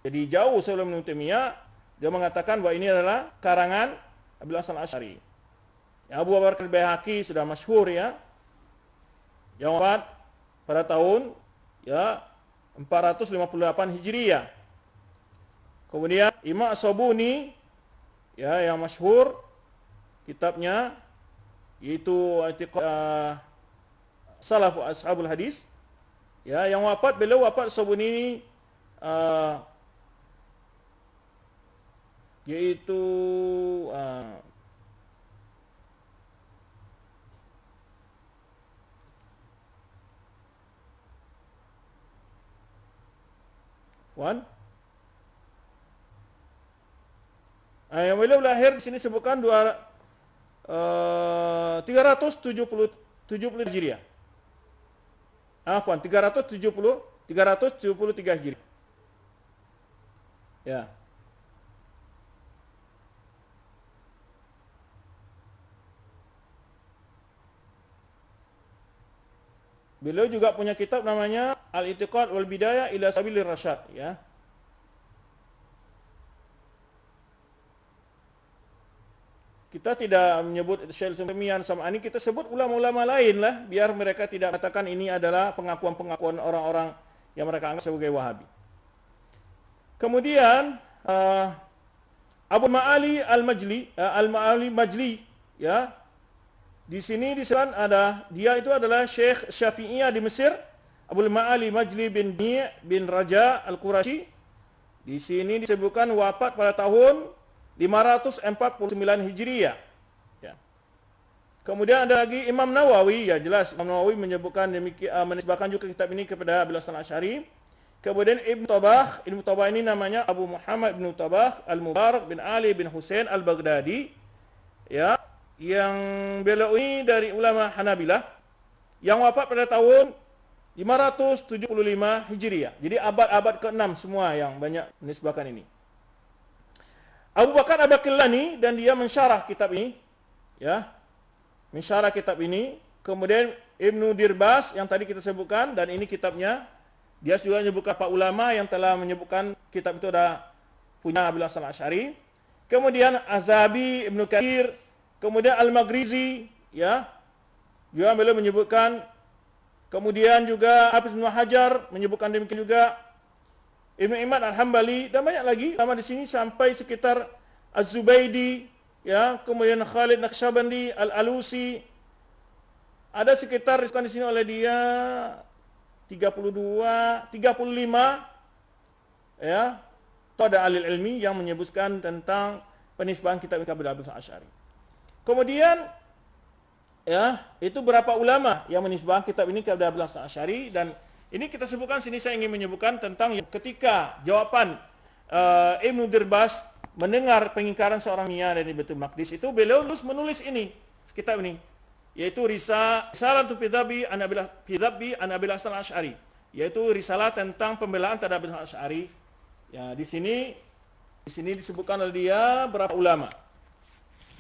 S1: Jadi jauh sebelum Ibnu Taimiyah, dia mengatakan bahwa ini adalah karangan Abil Hasan Al-Asy'ari. Ya, Abu Bakar Al-Baihaqi sudah masyhur ya. Yang wafat pada tahun ya 458 Hijriah. Kemudian Imam As-Sabuni, ya, yang masyhur kitabnya yaitu Salaf Ashabul Hadis, ya, yang wafat beliau wafat As-Sabuni ini yaitu yang beliau lahir di sini sebutkan 370 Hijriah. 373 Hijriah. Ya. Beliau juga punya kitab namanya Al-I'tiqad wal Bidayah ila Sabilir Rasyad, ya. Kita tidak menyebut Syekh Al-Utsaimin sama ini, kita sebut ulama-ulama lain lah, biar mereka tidak katakan ini adalah pengakuan-pengakuan orang-orang yang mereka anggap sebagai Wahabi. Kemudian Abu Ma'ali Al-Ma'ali Majli, ya. Di sini disebutkan dia itu adalah Syekh Syafi'iyah di Mesir, Abu Ma'ali Majli bin Raja Al-Qurashi. Di sini disebutkan wafat pada tahun 549 Hijriah. Ya. Kemudian ada lagi Imam Nawawi, ya jelas Imam Nawawi menyebutkan menisbahkan juga kitab ini kepada Abil Hasan Al-Asy'ari. Kemudian Ibnu Tabah ini namanya Abu Muhammad Ibnu Tabah Al-Mubarak bin Ali bin Husain Al-Baghdadi. Ya, yang beliau ini dari ulama Hanabilah yang wafat pada tahun 575 Hijriah. Jadi abad-abad ke-6 semua yang banyak menisbahkan ini. Abu Bakar Al-Baqillani, dan dia mensyarah kitab ini, ya, mensyarah kitab ini. Kemudian Ibnu Dirbas yang tadi kita sebutkan, dan ini kitabnya, dia juga menyebutkan para ulama yang telah menyebutkan kitab itu ada punya Abil Hasan Al-Asy'ari. Kemudian Azhabi, Ibnu Katsir, kemudian Al-Maghrizi, ya, juga beliau menyebutkan. Kemudian juga Hafiz Ibnu Hajar menyebutkan demikian juga. Ibnu Imad Al-Hambali, dan banyak lagi sama di sini sampai sekitar Az-Zubaidi, ya, kemudian Khalid Naqsyabandi, Al-Alusi. Ada sekitar disebutkan di sini oleh dia 35, ya. Itu ada ahli ilmi yang menyebutkan tentang penisbahan kitab Abil Hasan Al-Asy'ari. Kemudian Ya, itu berapa ulama yang menisbahkan kitab ini kepada Abu Hasan Asy'ari. Dan ini kita sebutkan sini, saya ingin menyebutkan tentang ketika jawaban Ibnu Dirbas mendengar pengingkaran seorang Mia dari Baitul Maqdis, itu beliau terus menulis ini, kitab ini, yaitu Risalatu Fidhabi an Abil Hasan Asy'ari, yaitu risalah tentang pembelaan terhadap Abil Hasan Asy'ari. Ya, di sini disebutkan oleh dia berapa ulama.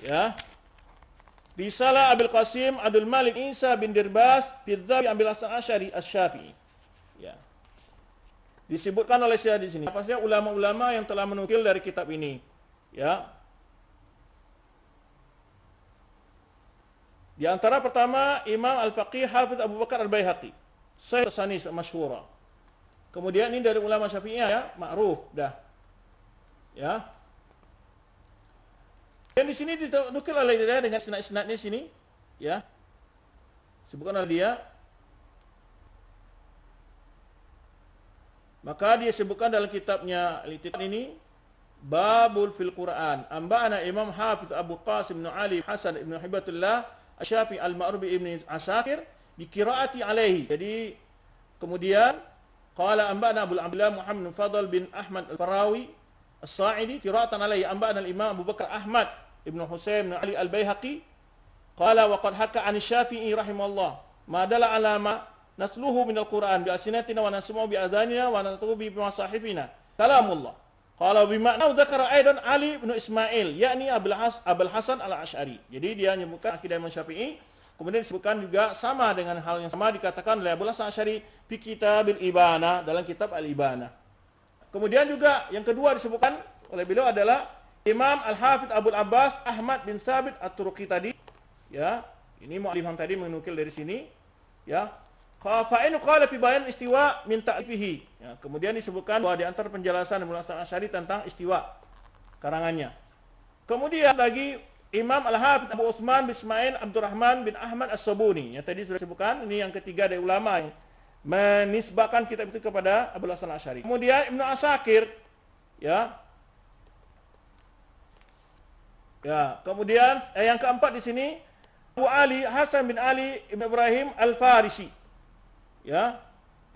S1: Ya. Risalah Abil Qasim Abdul Malik Isa bin Dirbas Fidhabi Abil Hasan Asy'ari Asy-Syafi'i. Ya. Disebutkan oleh saya di sini apa saja ulama-ulama yang telah menukil dari kitab ini. Ya. Di antara pertama Imam Al-Faqih Hafidz Abu Bakar Al-Baihaqi, Sahih Tasanis masyhura. Kemudian ini dari ulama Syafi'iyah, ya, ma'ruf dah. Ya. Dan di sini dinukil oleh dia dengan isnad-isnadnya sini, ya. Sebutkan oleh dia. Maka dia sebutkan dalam kitabnya Al-I'tiqad ini, Babul fil Quran. Amba'ana Imam Hafiz Abu Qasim bin Ali Hasan ibn Hibatullah Asy-Syafi'i Al-Ma'rubi ibn Asakir bi qiraati alaihi. Jadi kemudian qala amba'ana Abu Abdullah Muhammad bin Fadl bin Ahmad Al-Farawi As-Sa'idi qira'atan alaihi. Amba'ana al-Imam Abu Bakar Ahmad ibn Husain bin Ali Al-Baihaqi qala wa qad haka 'an Asy-Syafi'i rahimahullah ma dalla 'ala ma nasluhu min al-Quran bi asinatina wa nasma'u bi adhanina wa natubu bi masahifina kalamullah. Qala bi ma'na dzakara aidan Ali bin Ismail yakni Abul Hasan Al-Asy'ari. Jadi dia menyebutkan akidah Imam Syafi'i, kemudian disebutkan juga sama dengan hal yang sama dikatakan oleh Abul Hasan Al-Asy'ari fi Kitabil Ibana, dalam kitab Al-Ibana. Kemudian juga yang kedua disebutkan oleh beliau adalah Imam Al-Hafidz Abul Abbas Ahmad bin Sabit At-Turuqi tadi. Ya, ini mu'allif tadi menukil dari sini. Ya. Fa'inu qala fi bayan istiwa min ta'rifihi. Ya, kemudian disebutkan bahwa di antara penjelasan Abul Hasan Asy'ari tentang istiwa karangannya. Kemudian lagi Imam Al-Hafidz Abu Utsman bin Ismail Abdurrahman bin Ahmad As-Sabuni yang tadi sudah disebutkan. Ini yang ketiga dari ulama yang menisbahkan kitab itu kepada Abul Hasan Asy'ari. Kemudian Ibnu Asakir, ya. Ya, kemudian yang keempat di sini Abu Ali Hasan bin Ali Ibn Ibrahim Al-Farisi. Ya,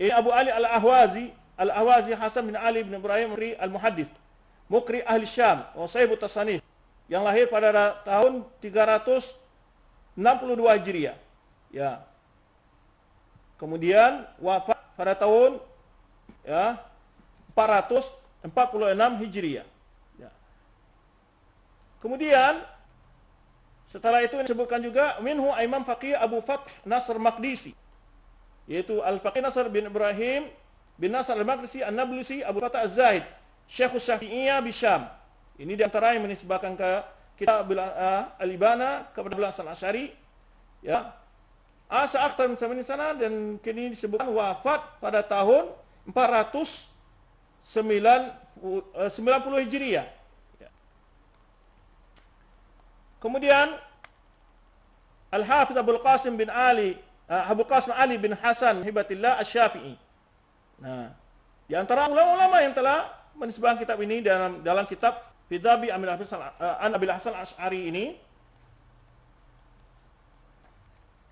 S1: ini Abu Ali Al-Ahwazi Hasan bin Ali bin Ibrahim Al-Muhaddis, Mukri Ahli Syam, wa Sahibut Tasanif, yang lahir pada tahun 362 Hijriah. Ya. Kemudian wafat pada tahun, ya, 446 Hijriah. Ya. Kemudian setelah itu disebutkan juga minhu Imam Faqih Abu Fath Nasr Maqdisi, yaitu Al-Faqih Nasr bin Ibrahim bin Nasr Al-Maqdisi An-Nablusi Abu Fatah Az-Zahid Syekhus Syafi'iyah Bisyam. Ini diantara yang menisbahkan ke kitab Al-Ibana kepada Abul Hasan Asy'ari. Ya. Asa akhtar min sana, dan kini disebutkan wafat pada tahun 490 Hijriah. Ya. Kemudian Al-Hafidz Abul Qasim bin Ali Abu Qasim Ali bin Hasan Hibatillah Asy-Syafi'i. Nah, di antara ulama-ulama yang telah menisbahkan kitab ini dalam kitab Fidhabi an Abil Hasan Asy'ari ini.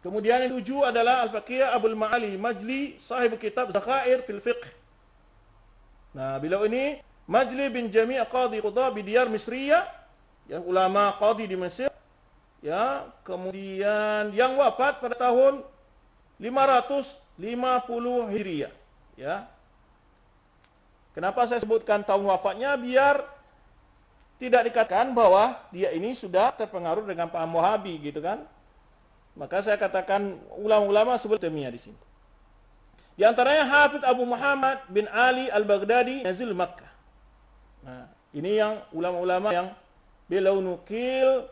S1: Kemudian yang tujuh adalah Al-Faqih Abul Ma'ali Majli, sahib kitab Zakhair fil Fiqh. Nah, beliau ini Majli bin Jami' Qadhi Qudha bi Diyar Misriyah, ya, ulama qadhi di Mesir. Ya, kemudian yang wafat pada tahun 550 Hijriah. Ya. Kenapa saya sebutkan tahun wafatnya? Biar tidak dikatakan bahwa dia ini sudah terpengaruh dengan paham Wahabi, gitu kan? Maka saya katakan ulama-ulama sebelumnya di sini. Di antaranya Hafidz Abu Muhammad bin Ali Al-Baghdadi Nazil Makkah. Nah, ini yang ulama-ulama yang beliau nukil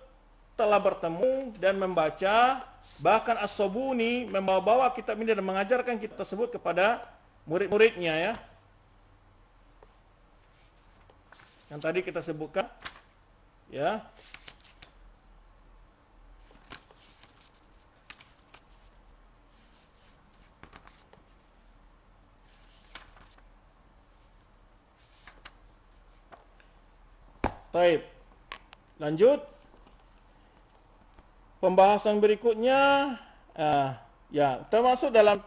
S1: telah bertemu dan membaca, bahkan As-Sabuni membawa kitab ini dan mengajarkan kitab tersebut kepada murid-muridnya, ya. Yang tadi kita sebutkan, ya. Baik. Lanjut. Pembahasan berikutnya, ya termasuk dalam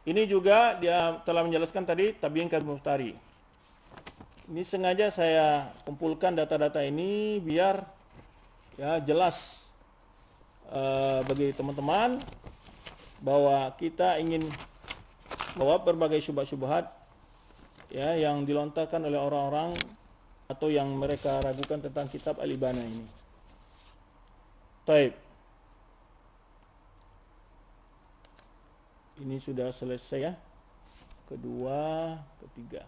S1: ini juga dia telah menjelaskan tadi Tabyin Muftari. Ini sengaja saya kumpulkan data-data ini biar ya jelas bagi teman-teman bahwa kita ingin menjawab berbagai syubhat-syubhat ya yang dilontarkan oleh orang-orang atau yang mereka ragukan tentang kitab Al-Ibana ini. Baik. Ini sudah selesai ya. Kedua, ketiga.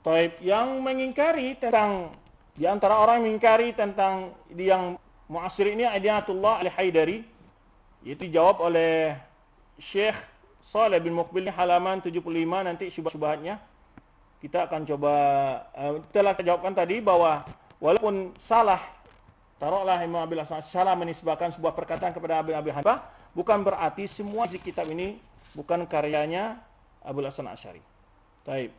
S1: Taib, yang mengingkari tentang di antara orang yang mengingkari tentang yang muasir ini Idayatullah Al-Haidari, itu dijawab oleh Syekh Saleh bin Muqbil halaman 75 nanti syubhat-syubhatnya. Kita akan coba telah jawabkan tadi bahwa walaupun salah taruhlah Imam Abil Hasan salah menisbahkan sebuah perkataan kepada Abi Hanifah, bukan berarti semua isi kitab ini bukan karyanya Abul Hasan Asy'ari. Taib.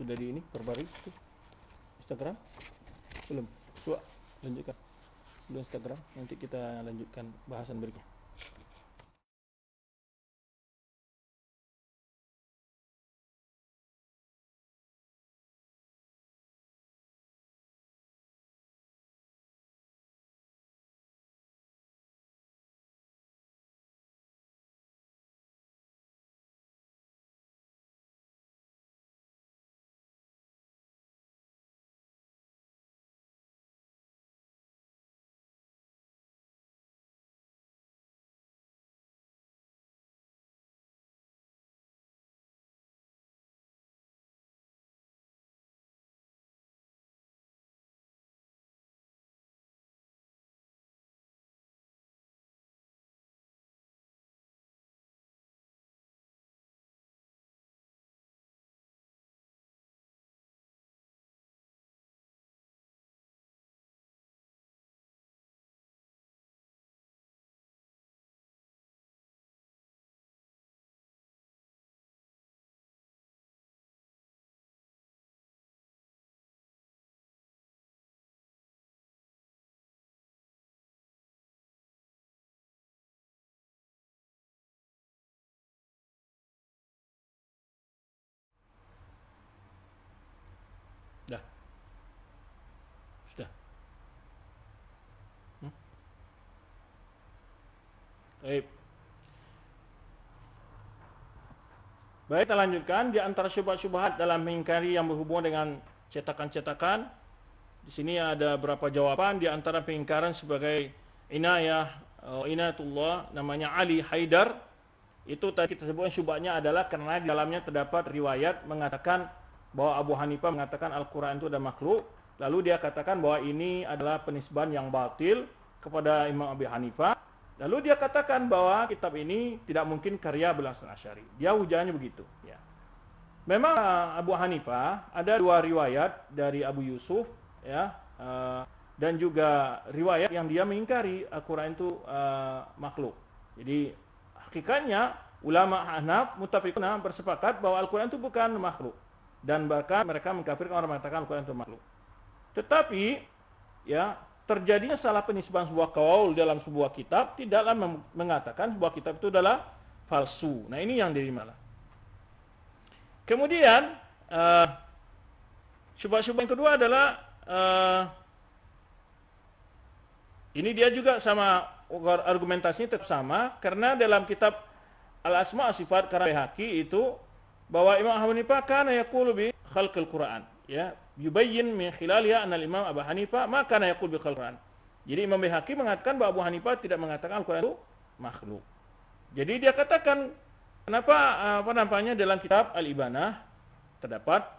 S1: Sudah di ini perbarui itu Instagram belum? Coba lanjutkan dulu Instagram, nanti kita lanjutkan bahasan berikutnya. Dah. Sudah. Baik. Baik, kita lanjutkan. Di antara syubhat-syubhat dalam mengingkari yang berhubungan dengan cetakan-cetakan, di sini ada beberapa jawaban. Di antara pengingkaran sebagai Inayatullah namanya Ali Haidar, itu tadi kita sebutkan syubhatnya adalah karena di dalamnya terdapat riwayat mengatakan bahwa Abu Hanifah mengatakan Al-Quran itu ada makhluk. Lalu dia katakan bahwa ini adalah penisbahan yang batil kepada Imam Abu Hanifah. Lalu dia katakan bahwa kitab ini tidak mungkin karya Abul Hasan Asy'ari. Dia hujannya begitu. Ya. Memang Abu Hanifah ada dua riwayat dari Abu Yusuf, ya, dan juga riwayat yang dia mengingkari Al-Quran itu makhluk. Jadi hakikatnya ulama Hanaf muttafiquna bersepakat bahwa Al-Quran itu bukan makhluk. Dan bahkan mereka mengkafirkan orang mengatakan Al-Quran itu makhluk. Tetapi ya terjadinya salah penisbahan sebuah qaul dalam sebuah kitab tidaklah mengatakan sebuah kitab itu adalah palsu. Nah, ini yang dirimalah. Kemudian syubhat-syubhat yang kedua adalah ini dia juga sama argumentasinya tetap sama karena dalam kitab Al-Asma' Sifat karya Baihaqi itu bahwa Imam Abu Hanifah kana yaqulu bi khalqil Quran, ya, yubayyin min khilaliha anna al-Imam Abu Hanifah ma kana yaqul bi khalqil Quran. Jadi Imam Baihaqi mengatakan bahwa Abu Hanifah tidak mengatakan Al-Quran itu makhluk. Jadi dia katakan kenapa dalam kitab Al-Ibanah terdapat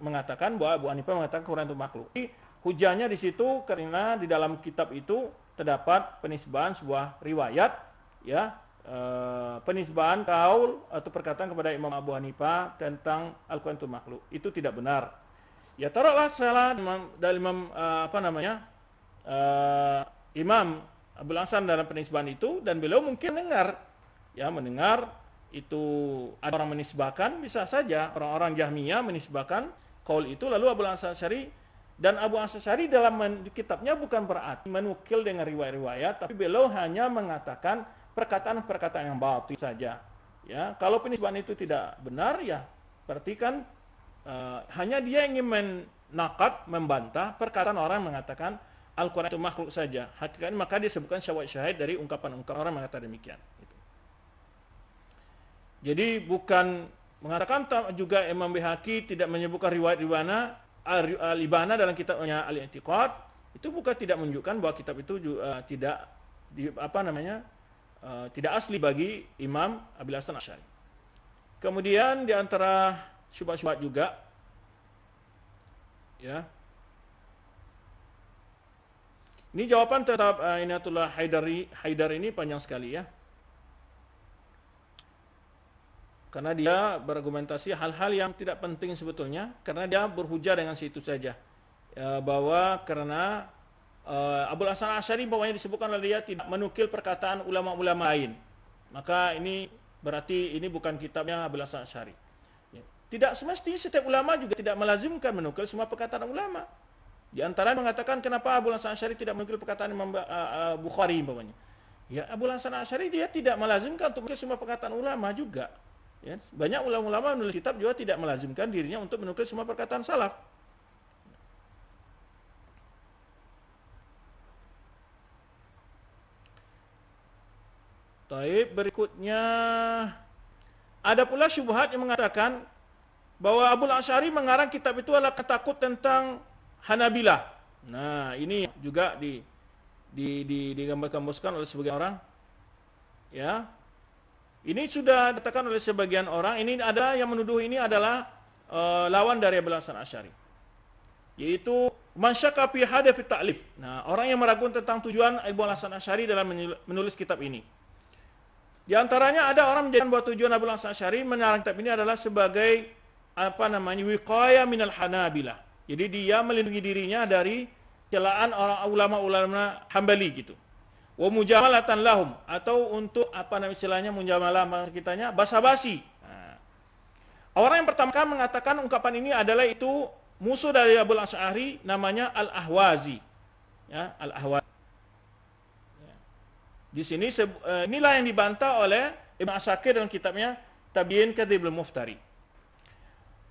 S1: mengatakan bahwa Abu Hanifah mengatakan Quran itu makhluk. Jadi Hujahnya di situ karena di dalam kitab itu terdapat penisbahan sebuah riwayat, ya, penisbahan kaul atau perkataan kepada Imam Abu Hanifah tentang Al-Quran itu makhluk. Itu tidak benar. Ya, taruhlah salah dari Imam Imam Abdul Hasan dalam penisbahan itu, dan beliau mungkin mendengar itu ada orang menisbahkan, bisa saja orang-orang Jahmiyah menisbahkan kaul itu, lalu Abu Hasan Asy'ari, dan Abu Hasan Asy'ari dalam kitabnya bukan berarti menukil dengan riwayat-riwayat, tapi beliau hanya mengatakan perkataan-perkataan yang batil saja. Ya, kalau penisbahan itu tidak benar, ya berarti kan hanya dia ingin membantah perkataan orang yang mengatakan Al-Quran itu makhluk saja. Hakikatnya maka dia sebutkan syahid dari ungkapan-ungkapan orang mengatakan demikian. Jadi bukan mengatakan juga Imam Baihaqi tidak menyebutkan riwayat Al-Ibana dalam kitabnya Al-I'tiqad, itu bukan tidak menunjukkan bahwa kitab itu juga tidak asli bagi Imam Abil Hasan Asy'ari. Kemudian di antara syubhat-syubhat juga, ya, ini jawaban terhadap Inayatullah Haidar ini panjang sekali, ya. Karena dia berargumentasi hal-hal yang tidak penting sebetulnya, karena dia berhujah dengan situ saja, ya, bahwa karena Abul Hasan Asy'ari bahwanya disebutkan oleh dia tidak menukil perkataan ulama-ulama lain, maka ini berarti ini bukan kitabnya Abul Hasan Asy'ari. Ya. Tidak semestinya setiap ulama juga tidak melazimkan menukil semua perkataan ulama. Di antara mengatakan kenapa Abul Hasan Asy'ari tidak menukil perkataan Imam Bukhari bahwanya, ya, Abul Hasan Asy'ari dia tidak melazimkan untuk menukil semua perkataan ulama juga. Ya, banyak ulama-ulama menulis kitab juga tidak melazimkan dirinya untuk menukil semua perkataan salaf. Taib, berikutnya ada pula syubhat yang mengatakan bahwa Abul Asy'ari mengarang kitab itu adalah ketakut tentang Hanabilah. Nah, ini juga digambar-gambarkan oleh sebagian orang. Ya. Ini sudah dikatakan oleh sebagian orang, ini ada yang menuduh ini adalah lawan dari Abul Hasan Asy'ari, yaitu man syakka fi hadfi ta'lif. Nah, orang yang meragukan tentang tujuan Abul Hasan Asy'ari dalam menulis kitab ini. Di antaranya ada orang menjadikan bahwa tujuan Abul Hasan Asy'ari mengarang kitab ini adalah sebagai wiqayah minal Hanabilah. Jadi dia melindungi dirinya dari celaan orang ulama-ulama Hambali gitu. Wa mujamalatan lahum, atau untuk istilahnya mujamalah kitanya basa-basi. Nah, orang yang pertama kali mengatakan ungkapan ini adalah itu musuh dari Abul Asy'ari, namanya Al-Ahwazi. Ya, Al-Ahwazi. Ya. Di sini inilah yang dibantah oleh Ibnu Asakir dalam kitabnya Tabyin Kadzibul Muftari.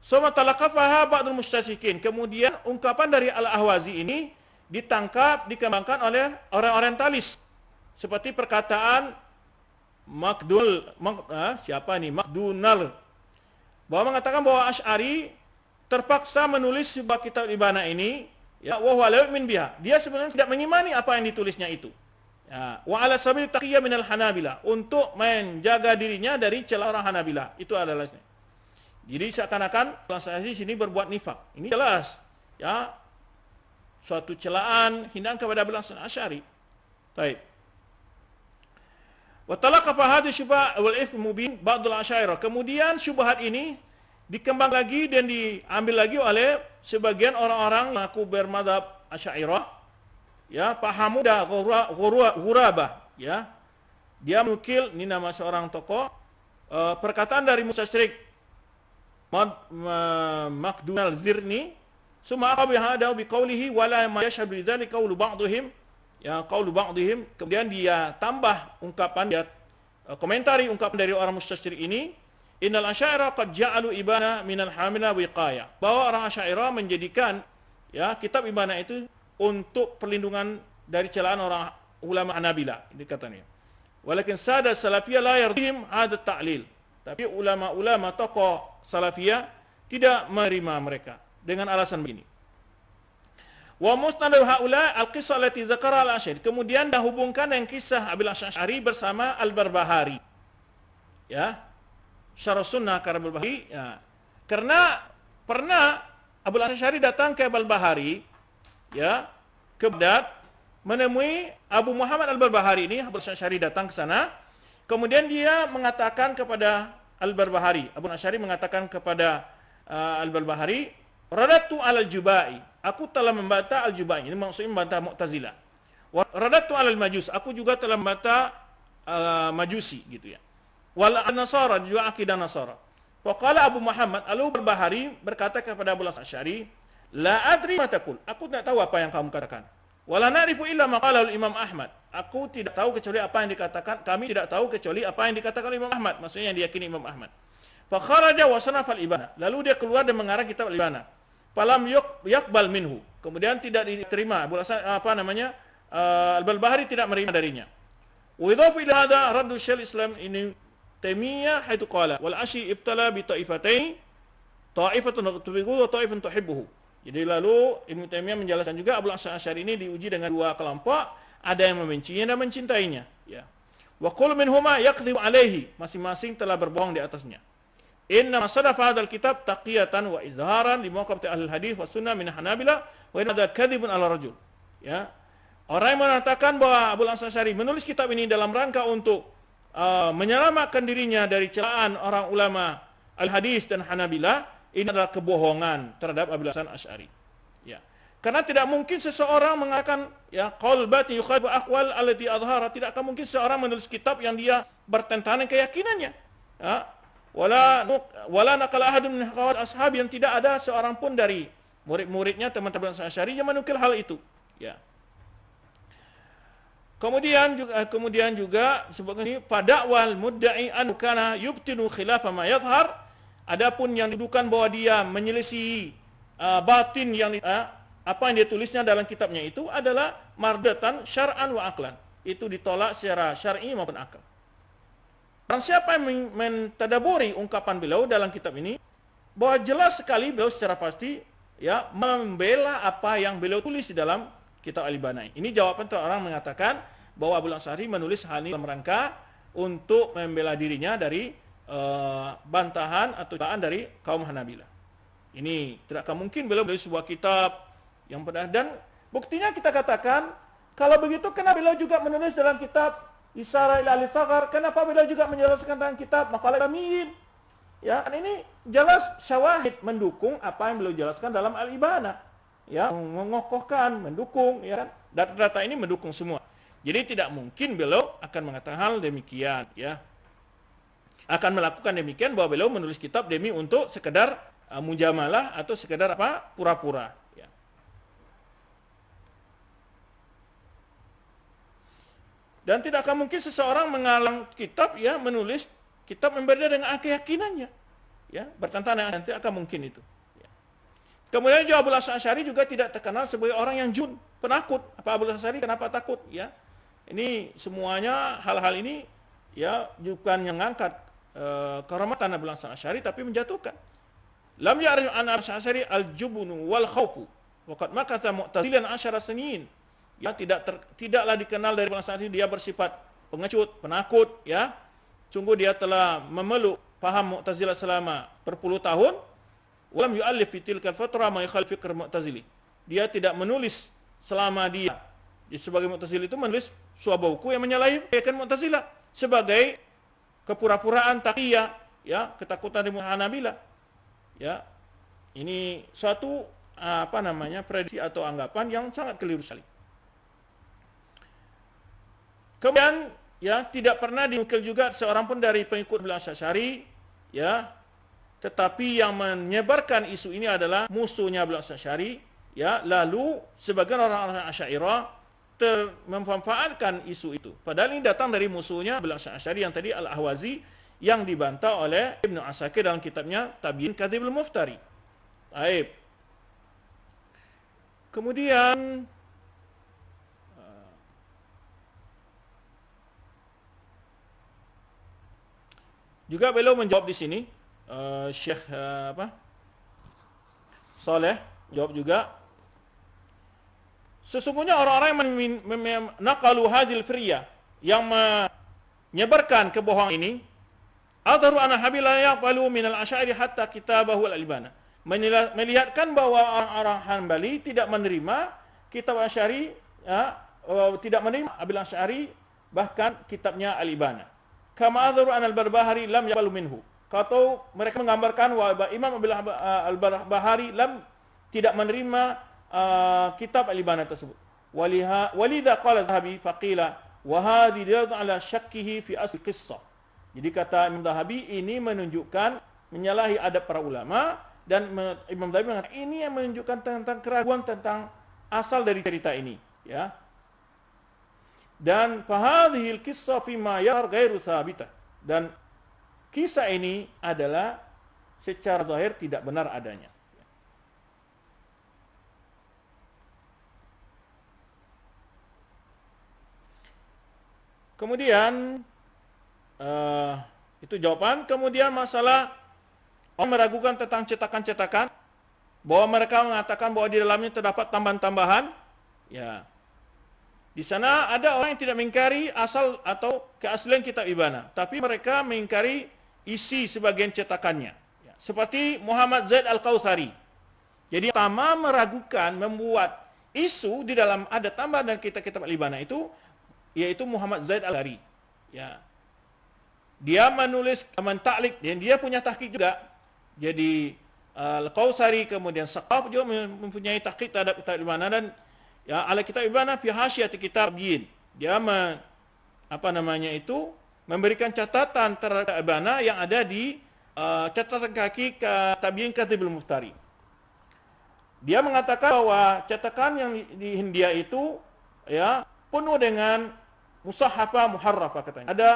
S1: Suma talaqafaha ba'dul mustasyikin. Kemudian ungkapan dari Al-Ahwazi ini dikembangkan oleh orang orientalis. Seperti perkataan McDonald, bahwa mengatakan bahwa Asy'ari terpaksa menulis sebuah kitab Ibana ini, ya, wa huwa la yu'min biha. Dia sebenarnya tidak mengimani apa yang ditulisnya itu. Ya, wa ala sabil taqiyya minal Hanabilah, untuk menjaga dirinya dari celah orang Hanabilah. Itu adalah. Jadi seakan-akan Asy'ari sini berbuat nifak. Ini jelas, ya, suatu celaan hinaan kepada Abul Hasan Asy'ari. Baik. Wa talaqafa hadhihi syubhat wal ifm mubin ba'dul Asy'ariyah. Kemudian syubhat ini dikembang lagi dan diambil lagi oleh sebagian orang-orang mengaku bermadzhab Asy'ariyah, ya, Fahamudah Ghurabah, ya. Dia menukil, ini nama seorang tokoh, perkataan dari mustasyrik Makdunal Zirni, summa aqabaha bi qawlihi wala ma yashhadu bidzalika qawlu ba'dihim, ya, qaulu ba'dihim. Kemudian dia tambah ungkapan, dia komentari ungkapan dari orang mustasyrik ini, innal asy'ariyah qad ja'alu ibana minal hamila wiqaya, bahwa orang Asy'ariyah menjadikan, ya, kitab Ibana itu untuk perlindungan dari celaan orang ulama Hanabila, ini katanya. Walakin sada salafiyah la yardihim hadha ta'lil, tapi ulama-ulama tokoh salafiyah tidak menerima mereka dengan alasan begini. Wa musnadu haula al-qissah allati dzakara al-Asy'ari. Kemudian dah hubungkan yang kisah Abil Asy'ari bersama Al-Barbahari. Ya. Syarh Sunnah karya Al-Barbahari, ya. Karena pernah Abul Asy'ari datang ke Al-Barbahari ya, ke Baghdad menemui Abu Muhammad Al-Barbahari ini. Abu Asy'ari datang ke sana. Kemudian dia mengatakan kepada Al-Barbahari, Abu Asy'ari mengatakan kepada Al-Barbahari, radatu al-Jubai, aku telah membantah al-Jubai. Ini maksudnya membantah Mu'tazilah. Wa radatu al-Majus, aku juga telah membantah Majusi gitu ya. Wal Nasara, juga akidah Nasara. Faqala Abu Muhammad Al-Barbahari berkata kepada Abu Asy'ari, la adri ma taqul, aku tidak tahu apa yang kamu katakan. Wala na'rifu illa ma qala al-Imam Ahmad, aku tidak tahu kecuali apa yang dikatakan, kami tidak tahu kecuali apa yang dikatakan Imam Ahmad, maksudnya yang diyakini Imam Ahmad. Fa kharaja wa sanafa al-Ibana, lalu dia keluar dan mengarang kitab al-Ibana. Falam yaqbal minhu, kemudian tidak diterima Al-Barbahari tidak menerima darinya. Wa idhafa ila hadha raddu Syekh Islam ini Taimiyah haitsu qala wal ashi ibtala bi ta'ifatain ta'ifatun tubigu wa ta'ifatun tuhibbuhu. Jadi lalu Ibnu Taimiyah menjelaskan juga Abu Asy'ari ini diuji dengan dua kelompok, ada yang membencinya dan mencintainya, ya. Wa kullu minhuma yaqdhibu alaihi, masing-masing telah berbohong di atasnya. Inna masadafa hadzal kitab taqiyatan wa izharan li mawqifati ahli hadis wa sunnah min Hanabila wa inna hadza kadzibun ala rajul. Ya. Orang yang mengatakan bahwa Abu Asy'ari menulis kitab ini dalam rangka untuk menyelamatkan dirinya dari celaan orang ulama al-hadis dan Hanabila, ini adalah kebohongan terhadap Abu Hasan Asy'ari. Ya. Karena tidak mungkin seseorang mengatakan ya qaul bati yukhalifu aqwal allati adhara, tidak akan mungkin seseorang menulis kitab yang dia bertentangan dengan keyakinannya. Ya. Wala naqala ahadun min ashab, yang tidak ada seorang pun dari murid-muridnya teman-teman Asy'ari yang menukil hal itu. Ya. Kemudian juga sebutkan ini pada wal mudda'i an kana yubtinu khilafa ma yadhhar. Adapun yang didudukan bahwa dia menyelisihi batin yang apa yang dia tulisnya dalam kitabnya itu adalah mardatan syar'an wa aqlan. Itu ditolak secara syar'i maupun akal. Dan siapa yang mentadaburi ungkapan beliau dalam kitab ini, bahwa jelas sekali beliau secara pasti ya membela apa yang beliau tulis di dalam kitab Al-Ibana. Ini jawaban orang mengatakan bahwa Abu Asy'ari menulis hal ini dalam rangka untuk membela dirinya dari bantahan atau cobaan dari kaum Hanabila. Ini tidak akan mungkin beliau menulis sebuah kitab yang benar, dan buktinya kita katakan kalau begitu kenapa beliau juga menulis dalam kitab Isara ila al-Saghar, kenapa beliau juga menjelaskan dalam kitab Maqalat Amin. Ya, ini jelas syawahid mendukung apa yang beliau jelaskan dalam Al-Ibana. Ya, mengokohkan, mendukung, ya kan? Data-data ini mendukung semua. Jadi tidak mungkin beliau akan mengatakan hal demikian, ya. Akan melakukan demikian bahwa beliau menulis kitab demi untuk sekedar mujamalah atau sekedar apa? Pura-pura, ya. Dan tidak akan mungkin seseorang mengalang kitab ya menulis kitab berbeda dengan keyakinannya. Ya, bertentangan, nanti akan mungkin itu. Ya. Kemudian juga Abu Asy'ari juga tidak terkenal sebagai orang yang jun, penakut. Apa Abu Asy'ari kenapa takut? Ya. Ini semuanya hal-hal ini ya bukan yang mengangkat kehormatan Abu Asy'ari tapi menjatuhkan. Lam ya'rif an Abu Asy'ari al-jubnu wal khawfu waqad makatha mu'tazilan 10 sinin. Ya, tidaklah dikenal dari Abu Asy'ari dia bersifat pengecut, penakut, ya. Sungguh dia telah memeluk paham Mu'tazilah selama berpuluh tahun. Walam yu'allif fi tilkal fatra ma yukhalif fikr Mu'tazili. Dia tidak menulis selama dia sebagai Mu'tazili itu menulis sebuah buku yang menyalahi keyakinan Mu'tazilah sebagai kepura-puraan taqiyah, ya, ketakutan dari Hanabila. Ya. Ini suatu prediksi atau anggapan yang sangat keliru sekali. Kemudian ya tidak pernah dinukil juga seorang pun dari pengikut Abu Asy'ari, ya, tetapi yang menyebarkan isu ini adalah musuhnya Abu Asy'ari, ya. Lalu sebagian orang-orang Asy'ariyah memanfaatkan isu itu, padahal ini datang dari musuhnya Abu Asy'ari yang tadi Al-Ahwazi, yang dibantah oleh Ibnu Asakir dalam kitabnya Tabyin Kadzibul Muftari. Baik. Kemudian juga beliau menjawab di sini, Syekh Saleh jawab juga, sesungguhnya orang-orang yang naqalu hadhil firya, yang menyebarkan kebohongan ini, adharu anna habila yaqbalu min al-Asy'ari hatta kitabahu al-Ibana, melihatkan bahwa orang-orang Hambali tidak menerima kitab Asy'ari, tidak menerima Abil Asy'ari bahkan kitabnya Al-Ibana. Kama adharu an al-Barbahari lam yaqbalu minhu. Atau mereka menggambarkan bahwa Imam Al-Barbahari tidak menerima kitab Al-Ibana tersebut. Walidha qala Zahabi faqila wa hadhi dalil ala syakkihi fi asl qissah. Jadi kata Imam Zahabi, ini menunjukkan menyalahi adab para ulama, dan Imam Zahabi mengatakan ini yang menunjukkan tentang keraguan tentang asal dari cerita ini, ya. Dan fahadhil qissah fi ma yar ghairu sabitah, dan kisah ini adalah secara zahir tidak benar adanya. Kemudian itu jawaban. Kemudian masalah orang meragukan tentang cetakan-cetakan, bahwa mereka mengatakan bahwa di dalamnya terdapat tambahan-tambahan, ya. Di sana ada orang yang tidak mengingkari asal atau keaslian kitab Ibana, tapi mereka mengingkari isi sebagian cetakannya. Ya. Seperti Muhammad Zaid Al-Kautsari. Jadi pertama meragukan, membuat isu di dalam ada tambahan dan kitab-kitab Ibana itu, yaitu Muhammad Zaid Al-Kautsari. Ya. Dia menulis mentaklik, dan dia punya tahqiq juga. Jadi Al-Kautsari, kemudian Saqaf juga mempunyai tahqiq terhadap kitab Ibana, dan ya ala kitab Ibana fi hasyiyat kitab Yin. Dia memberikan catatan terhadap Ibana yang ada di catatan kaki Tabiin Katibul Muftari. Dia mengatakan bahwa cetakan yang di Hindia itu, ya, penuh dengan musahhafa muharrafa katanya. Ada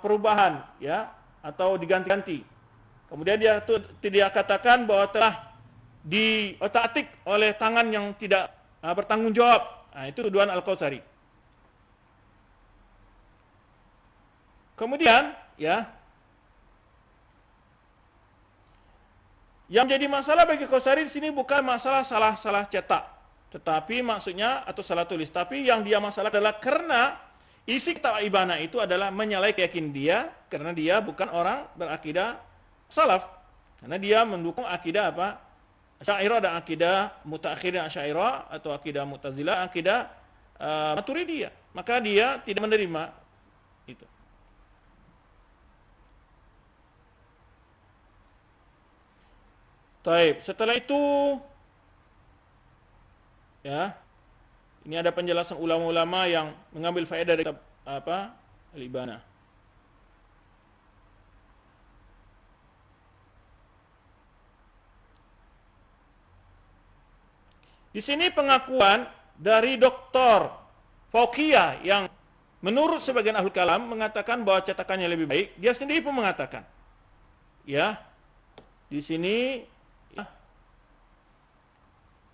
S1: perubahan, ya, atau diganti-ganti. Kemudian dia katakan bahwa telah diotak-atik oleh tangan yang tidak bertanggung jawab. Nah, itu tuduhan Al-Kautsari. Kemudian, ya, yang jadi masalah bagi Kautsari di sini bukan masalah salah cetak, tetapi maksudnya atau salah tulis. Tapi yang dia masalah adalah karena isi kitab Ibana itu adalah menyalahi keyakinan dia, karena dia bukan orang berakidah salaf, karena dia mendukung akidah apa? Asy'ariyah dan akidah mutaakhirin Asy'ariyah, atau akidah Mu'tazilah, akidah Maturidiyah. Maka dia tidak menerima itu. Taib. Setelah itu, ya, ini ada penjelasan ulama-ulama yang mengambil faedah dari Al-Ibana. Di sini pengakuan dari Dr. Fauqiyah yang menurut sebagian ahli kalam mengatakan bahwa cetakannya lebih baik. Dia sendiri pun mengatakan, ya, di sini, ya,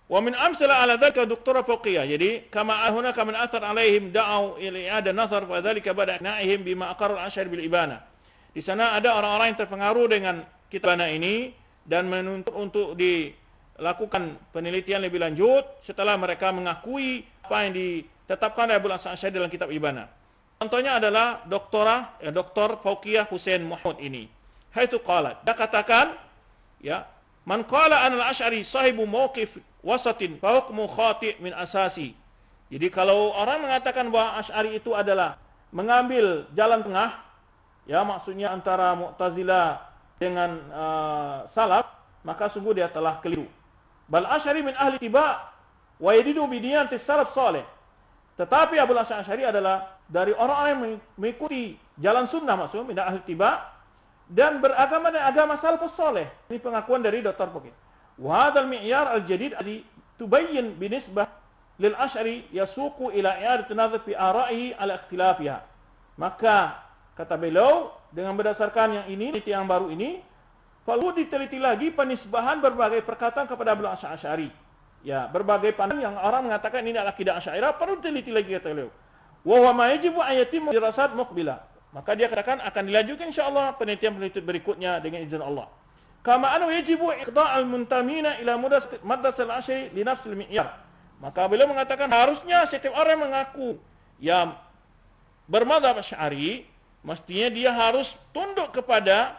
S1: wa min amsala ala dzalika Dr. Fauqiyah. Jadi kama ahuna kama athar alaihim da'u ila i'ada nazar wa dzalika bada na'ihim bima aqarra al-Asy'ari bil Ibana. Di sana ada orang-orang yang terpengaruh dengan kitab Ibana ini dan menuntut untuk dilakukan penelitian lebih lanjut setelah mereka mengakui apa yang ditetapkan oleh Abu Hasan Asy'ari dalam kitab Ibana. Contohnya adalah Dr. Fauqiyah Hussein Mahmud ini. Haitsu qalat, dia katakan, ya, man qala an al-Asy'ari sahibu mauqif wasatin fa hukmu khati' min asasi. Jadi kalau orang mengatakan bahwa Asy'ari itu adalah mengambil jalan tengah, ya, maksudnya antara Mu'tazilah dengan salaf, maka sungguh dia telah keliru. Bal Asy'ari min ahli tiba wa yadidu bi diyanati salaf salih. Tetapi Abu Hasan Asy'ari adalah dari orang-orang yang mengikuti jalan sunnah, maksudnya min ahli tiba, dan beragama dengan agama salafus salih. Ini pengakuan dari Dr. Fauqiyah. Wa hadzal mi'yar al-jadid alladhi tubayyin binisbah lil Asy'ari yasuqu ila i'adat an-nazar fi ara'ihi ala ikhtilafiha. Maka kata beliau, dengan berdasarkan yang baru ini, perlu diteliti lagi penisbahan berbagai perkataan kepada Abu Hasan Asy'ari. Ya, berbagai pandangan yang orang mengatakan ini adalah akidah Asy'ariyah perlu diteliti lagi kata beliau. Wa huwa ma yajibu an yatimma dirasat muqbilah. Maka dia katakan akan dilanjutkan insyaallah penelitian-penelitian berikutnya dengan izin Allah. Kama annahu yajibu iqda'al muntamina ila madrasah al-Asy'ari li nafsil mi'yar. Maka beliau mengatakan harusnya setiap orang mengaku yang bermadzhab Asy'ari, mestinya dia harus tunduk kepada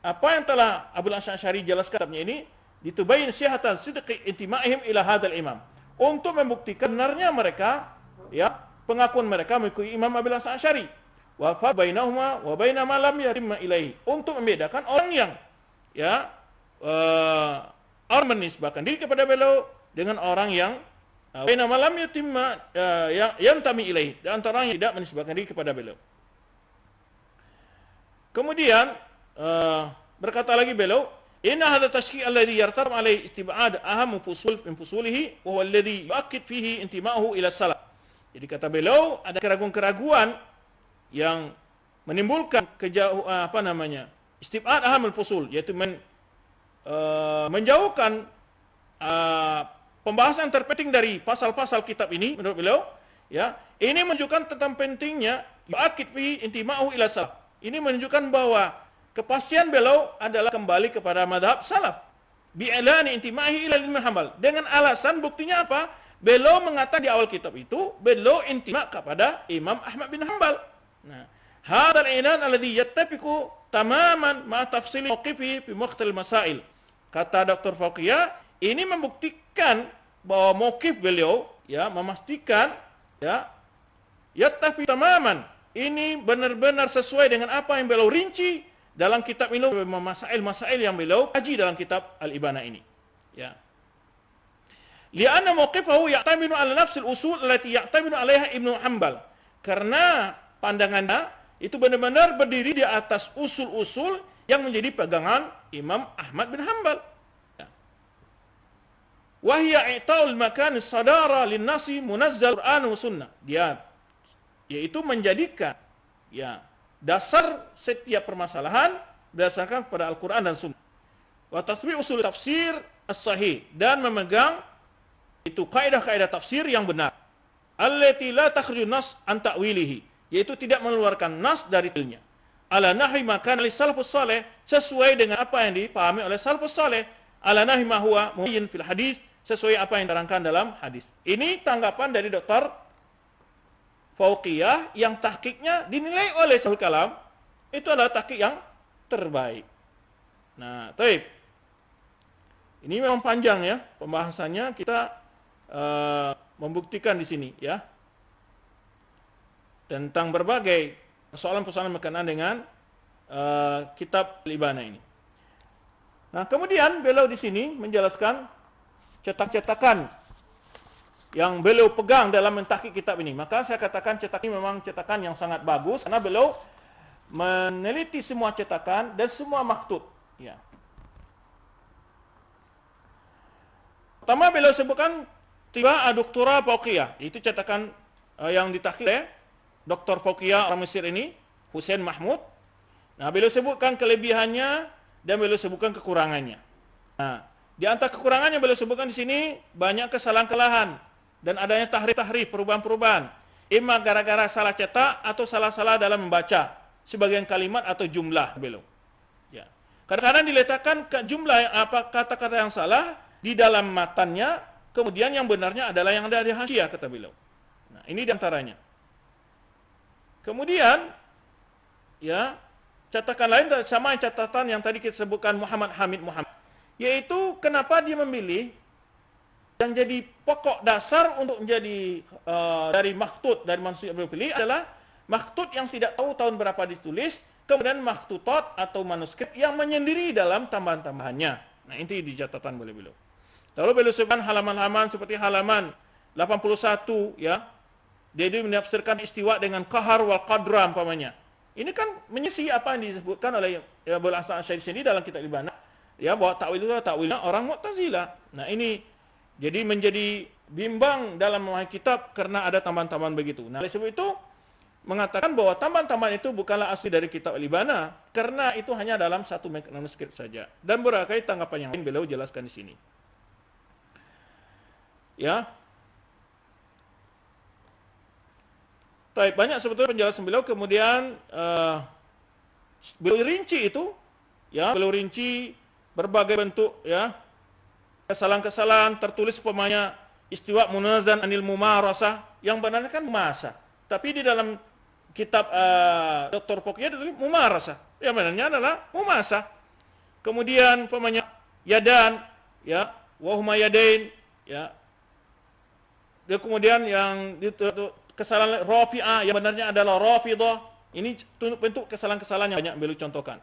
S1: apa yang telah Abu Hasan Asy'ari jelaskan ini, ditubayin syihatan sidqi intima'ihim ila hadzal imam, untuk membuktikan benarnya mereka, ya, pengakuan mereka mengikuti Imam Abil Hasan Asy'ari. Wa fa bainahuma wa baina ma lam yatimma ilaihi, untuk membedakan orang yang, ya, orang menisbahkan diri kepada beliau dengan orang yang baina ma lam yatimma yang tami ilaihi, dan antara orang yang tidak menisbahkan diri kepada beliau. Kemudian berkata lagi beliau, inna hadha tashki' alladhi yartaram alaihi istib'ad aham fusul min fusulihi wa huwa alladhi yu'akkid fihi intima'uhu ila salaf. Jadi kata beliau, ada keraguan-keraguan yang menimbulkan istib'ad aham fusul, yaitu menjauhkan pembahasan terpenting dari pasal-pasal kitab ini menurut beliau, ya. Ini menunjukkan tentang pentingnya yu'akkid fihi intima'uhu ila salaf. Ini menunjukkan bahwa kepastian beliau adalah kembali kepada madhab salaf. Bi'ilani intimahi ila Imam Hanbal. Dengan alasan, buktinya apa? Beliau mengatakan di awal kitab itu, beliau intima kepada Imam Ahmad bin Hanbal. Nah, hadzal inan alladhi yattafiqu tamaman ma tafsili mawqifi fi mukhtal masail. Kata Dr. Fauqiyah, ini membuktikan bahwa mauqif beliau, ya, memastikan, ya, yattafi tamaman, ini benar-benar sesuai dengan apa yang beliau rinci dalam kitab ini, masail-masail yang beliau kaji dalam kitab Al-Ibana ini, ya. Li'anna mawqifahu ya'taminu 'ala nafs al-usul allati ya'taminu 'alaiha Ibnu Hanbal. Karena pandangannya itu benar-benar berdiri di atas usul-usul yang menjadi pegangan Imam Ahmad bin Hanbal. Ya. Wa hiya i'ta'ul makan as-sadara lin-nasi munazzal Qur'an wa sunnah. Dia yaitu menjadikan, ya, dasar setiap permasalahan berdasarkan kepada Al-Quran dan Sunnah. Wa tatbiq usul tafsir as-sahih, dan memegang itu kaidah-kaidah tafsir yang benar. Allati la takhruju nas an ta'wilihi, yaitu tidak mengeluarkan nas dari dalilnya. Ala nahwi ma kana li salafus saleh, sesuai dengan apa yang dipahami oleh salafus saleh. Ala nahwi ma huwa mubayyin fil hadis, sesuai apa yang diterangkan dalam hadis. Ini tanggapan dari Dr. Fauqiyah yang tahqiqnya dinilai oleh Syekhul Kalam itu adalah tahqiq yang terbaik. Nah, taib. Ini memang panjang, ya, pembahasannya. Kita membuktikan di sini, ya, tentang berbagai persoalan-persoalan berkenaan dengan kitab Al-Ibana ini. Nah, kemudian beliau di sini menjelaskan cetak-cetakan yang beliau pegang dalam mentahqiq kitab ini. Maka saya katakan cetak ini memang cetakan yang sangat bagus, karena beliau meneliti semua cetakan dan semua maktub, ya. Pertama beliau sebutkan tiba Doktora Fauqiyah, itu cetakan yang ditahqiq oleh Dr. Fauqiyah orang Mesir ini, Hussein Mahmud. Nah, beliau sebutkan kelebihannya dan beliau sebutkan kekurangannya. Nah, di antara kekurangannya beliau sebutkan di sini banyak kesalahan-kesalahan dan adanya tahrif-tahrif, perubahan-perubahan. Imma gara-gara salah cetak atau salah-salah dalam membaca sebagian kalimat atau jumlah beliau. Ya. Kadang-kadang diletakkan jumlah kata-kata yang salah di dalam matannya, kemudian yang benarnya adalah yang ada di hasyiah, kata beliau. Nah, ini diantaranya. Kemudian, ya, catatan lain sama catatan yang tadi kita sebutkan Muhammad Hamid Muhammad, yaitu kenapa dia memilih yang jadi pokok dasar untuk menjadi dari maktut dari manusia yang beliau pilih adalah maktut yang tidak tahu tahun berapa ditulis, kemudian maktutot atau manuskrip yang menyendiri dalam tambahan-tambahannya. Nah, ini di catatan beliau. Lalu beliau sebutkan halaman-halaman seperti halaman 81, ya. Dia menafsirkan istiwa dengan qahar wal qadra umpamanya. Ini kan menyisi apa yang disebutkan oleh Abul Hasan Asy'ari sendiri dalam kitab Ibana, ya, bahwa takwil itu takwilnya orang Mu'tazilah. Nah, ini jadi menjadi bimbang dalam memahami kitab karena ada tambahan-tambahan begitu. Nah, oleh sebab itu mengatakan bahwa tambahan-tambahan itu bukanlah asli dari kitab Al-Ibana, karena itu hanya dalam satu manuskrip saja. Dan berbagai tanggapan yang lain beliau jelaskan di sini. Ya. Baik, banyak sebetulnya penjelasan beliau. Kemudian beliau rinci itu, ya, beliau rinci berbagai bentuk, ya, kesalahan-kesalahan tertulis umpamanya istiwa munazan anil mumarasah, yang benarnya kan mumasa, tapi di dalam kitab Dr. Fauqiyah ditulis mumarasah, yang benarnya adalah mumasa. Kemudian umpamanya yadan, ya, wa huma yadain, ya, Dan kemudian yang kesalahan Rafi'ah yang benarnya adalah Rafidah. Ini bentuk kesalahan-kesalahan yang banyak beliau contohkan.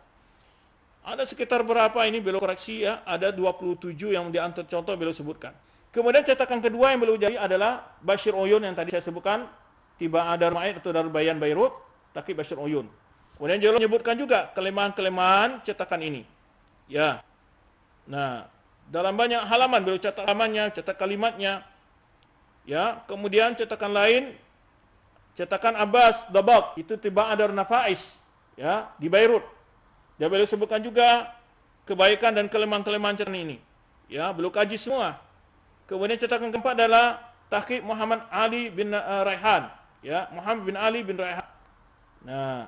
S1: Ada sekitar berapa ini beliau koreksi ya, ada 27 yang diantara contoh beliau sebutkan. Kemudian cetakan kedua yang beliau jadi adalah Bashir Uyun yang tadi saya sebutkan, Tiba Darul Ma'id atau Darul Bayan Beirut, Takib Bashir Uyun. Kemudian beliau menyebutkan juga kelemahan-kelemahan cetakan ini. Ya. Nah, dalam banyak halaman beliau cetak halamannya, cetak kalimatnya. Ya, kemudian cetakan lain cetakan Abbas Dabaq itu Tiba Darul Nafais ya di Beirut. Dia beliau sebutkan juga kebaikan dan kelemahan-kelemahan cetakan ini. Ya, beliau kaji semua. Kemudian cetakan keempat adalah Tahqiq Muhammad Ali bin Raihan, ya, Muhammad bin Ali bin Raihan. Nah,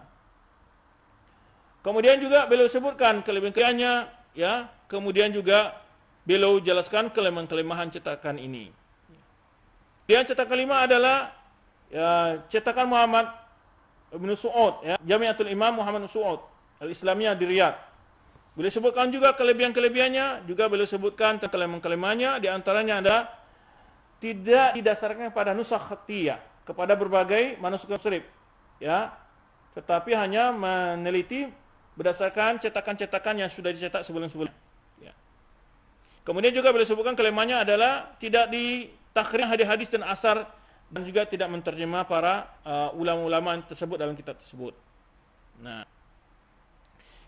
S1: kemudian juga beliau sebutkan kelebihannya, ya. Kemudian juga beliau jelaskan kelemahan-kelemahan cetakan ini. Kemudian cetakan kelima adalah ya, cetakan Muhammad bin Su'ud, ya, Jami'atul Imam Muhammad bin Su'ud Al-Islamiyah di Riyadh. Beliau sebutkan juga kelebihan-kelebihannya, juga beliau sebutkan kelemahan-kelemahannya, di antaranya ada tidak didasarkan pada nusakh khatiyah, kepada berbagai manuskrip, ya, tetapi hanya meneliti berdasarkan cetakan-cetakan yang sudah dicetak sebelum-sebelumnya. Ya. Kemudian juga beliau sebutkan kelemahannya adalah tidak ditakhrir hadis-hadis dan asar dan juga tidak menterjemah para ulama-ulama tersebut dalam kitab tersebut. Nah,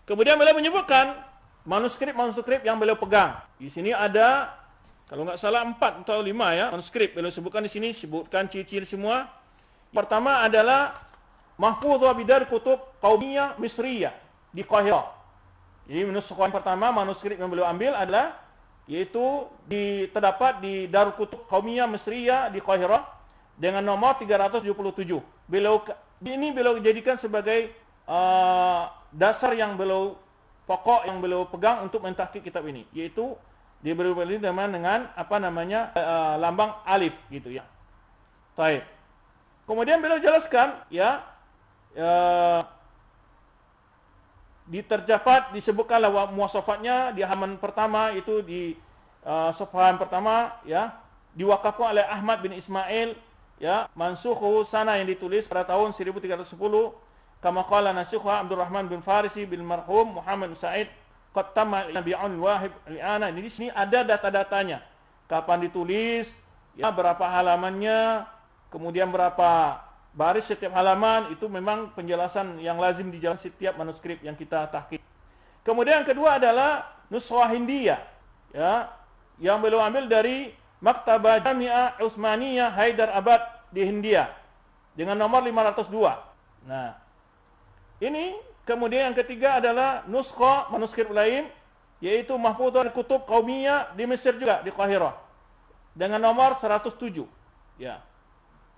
S1: kemudian beliau menyebutkan manuskrip-manuskrip yang beliau pegang. Di sini ada, kalau nggak salah 4 atau 5 ya manuskrip beliau sebutkan di sini, sebutkan ciri-ciri semua. Pertama adalah Mahfuzah bidar kutub Qaumiyah Misriyah di Qahirah. Jadi manuskrip pertama, manuskrip yang beliau ambil adalah yaitu terdapat di Darul Kutub Qaumiyah Misriyah di Qahirah dengan nomor 377. Beliau jadikan sebagai dasar yang beliau pokok yang beliau pegang untuk mentahqiq kitab ini, yaitu diberi dengan apa namanya lambang alif gitu ya. Baik. Kemudian beliau jelaskan ya terdapat disebutkanlah muwasafatnya di halaman pertama itu di safhan pertama ya, diwakafkan oleh Ahmad bin Ismail ya, mansukhu sana yang ditulis pada tahun 1310, kama qala nasikha Abdurrahman bin Farisi bin marhum Muhammad bin Said qad tamma Nabi'un Wahib al-ana. Di sini ada data-datanya, kapan ditulis, ya, berapa halamannya, kemudian berapa baris setiap halaman. Itu memang penjelasan yang lazim di dalam setiap manuskrip yang kita tahqiq. Kemudian yang kedua adalah Nuskhah Hindiyah ya, yang beliau ambil dari Maktabah Jami'ah Utsmaniyah Haidar Abad di Hindia dengan nomor 502. Nah, ini kemudian yang ketiga adalah nuskhah manuskrip lain, yaitu Mahfuzah Kutub Qaumiyah di Mesir juga di Qahirah dengan nomor 107. Ya.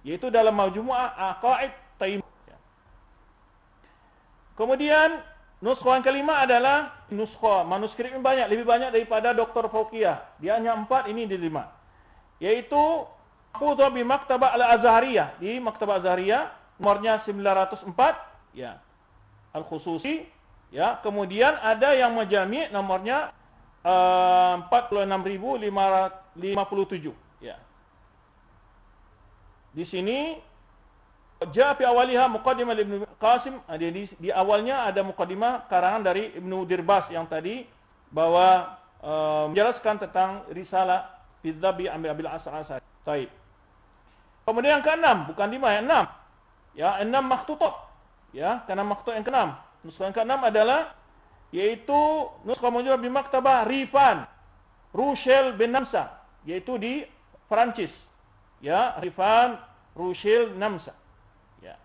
S1: Yaitu dalam Majmu'ah Aqaid Taimiyah. Ya. Kemudian nuskhah yang kelima adalah nuskhah manuskrip yang banyak, lebih banyak daripada Dr. Fauqiyah. Dia hanya 4, ini di 5. Yaitu Mahfuzah bi Maktabah Al-Azhariyah di Maktabah Azhariyah nomornya 904 ya. Al-Khususi ya. Kemudian ada yang majami nomornya 46.557 ya. Di sini Jafi awaliha muqaddimah Ibnu Qasim, di awalnya ada muqaddimah karangan dari Ibnu Dirbas yang tadi bahwa menjelaskan tentang risalah Bidzabi Abil As'asari. Baik. Kemudian yang ke-6, bukan 5 ya, 6. Ya, 6 makhtutat. Ya, karena maktut yang ke-6. Nuskhah yang ke-6 adalah yaitu nuskhah mujrab di Maktabah Rifan Ruchel bin Namsa, yaitu di Perancis. Ya, Rifan Ruchel Namsa. Ya.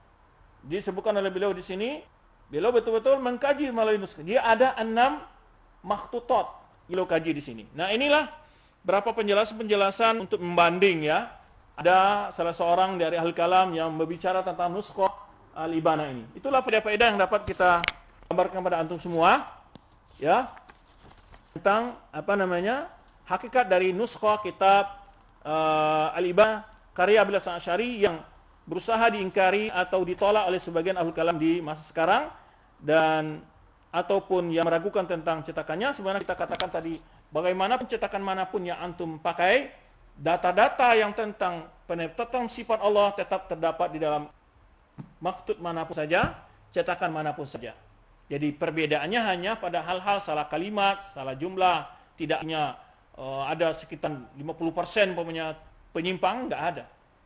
S1: Disebutkan oleh beliau di sini, beliau betul-betul mengkaji melalui nuskhah. Dia ada 6 makhtutat beliau kaji di sini. Nah, inilah berapa penjelasan-penjelasan untuk membanding ya. Ada salah seorang dari ahli kalam yang berbicara tentang nuskhah al-ibana ini. Itulah faedah-faedah yang dapat kita gambarkan pada antum semua ya, tentang apa namanya hakikat dari nuskhah kitab al-ibana karya Abil Hasan Asy'ari yang berusaha diingkari atau ditolak oleh sebagian ahli kalam di masa sekarang, dan ataupun yang meragukan tentang cetakannya. Sebenarnya kita katakan tadi, bagaimana cetakan manapun yang antum pakai, data-data yang tentang tentang sifat Allah tetap terdapat di dalam maktub manapun saja, cetakan manapun saja. Jadi perbedaannya hanya pada hal-hal salah kalimat, salah jumlah, tidaknya ada sekitar 50% punya penyimpang, nggak ada.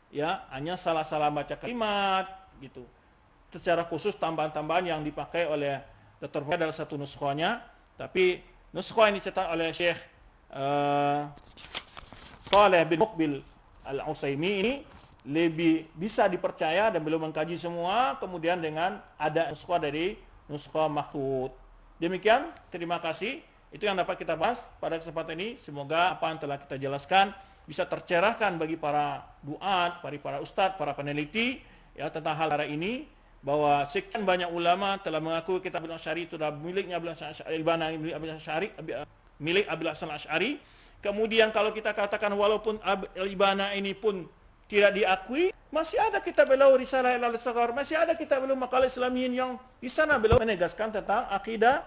S1: Ya, hanya salah-salah baca kalimat gitu. Secara khusus tambahan-tambahan yang dipakai oleh Dr. Muhammad adalah satu nuskhanya, tapi nuskhah yang dicetak oleh Syekh Shalih bin Muqbil Al-Utsaimin ini lebih bisa dipercaya dan belum mengkaji semua, kemudian dengan ada nuskhah dari nuskhah makhtut. Demikian, terima kasih. Itu yang dapat kita bahas pada kesempatan ini. Semoga apa yang telah kita jelaskan bisa tercerahkan bagi para duat, para ustadz, para peneliti ya tentang hal ini, bahwa sekian banyak ulama telah mengaku kitab Al-Asy'ari itu adalah miliknya Abil Hasan Asy'ari, milik Abil Hasan Asy'ari. Kemudian kalau kita katakan walaupun Al-Ibana ini pun tidak diakui, masih ada kitab beliau Risalah ilal Saghar, masih ada kitab beliau Maqalah Islamiyin yang di sana beliau menegaskan tentang akidah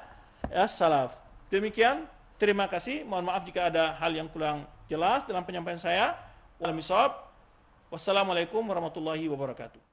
S1: salaf. Demikian, terima kasih. Mohon maaf jika ada hal yang kurang jelas dalam penyampaian saya. Wassalamualaikum warahmatullahi wabarakatuh.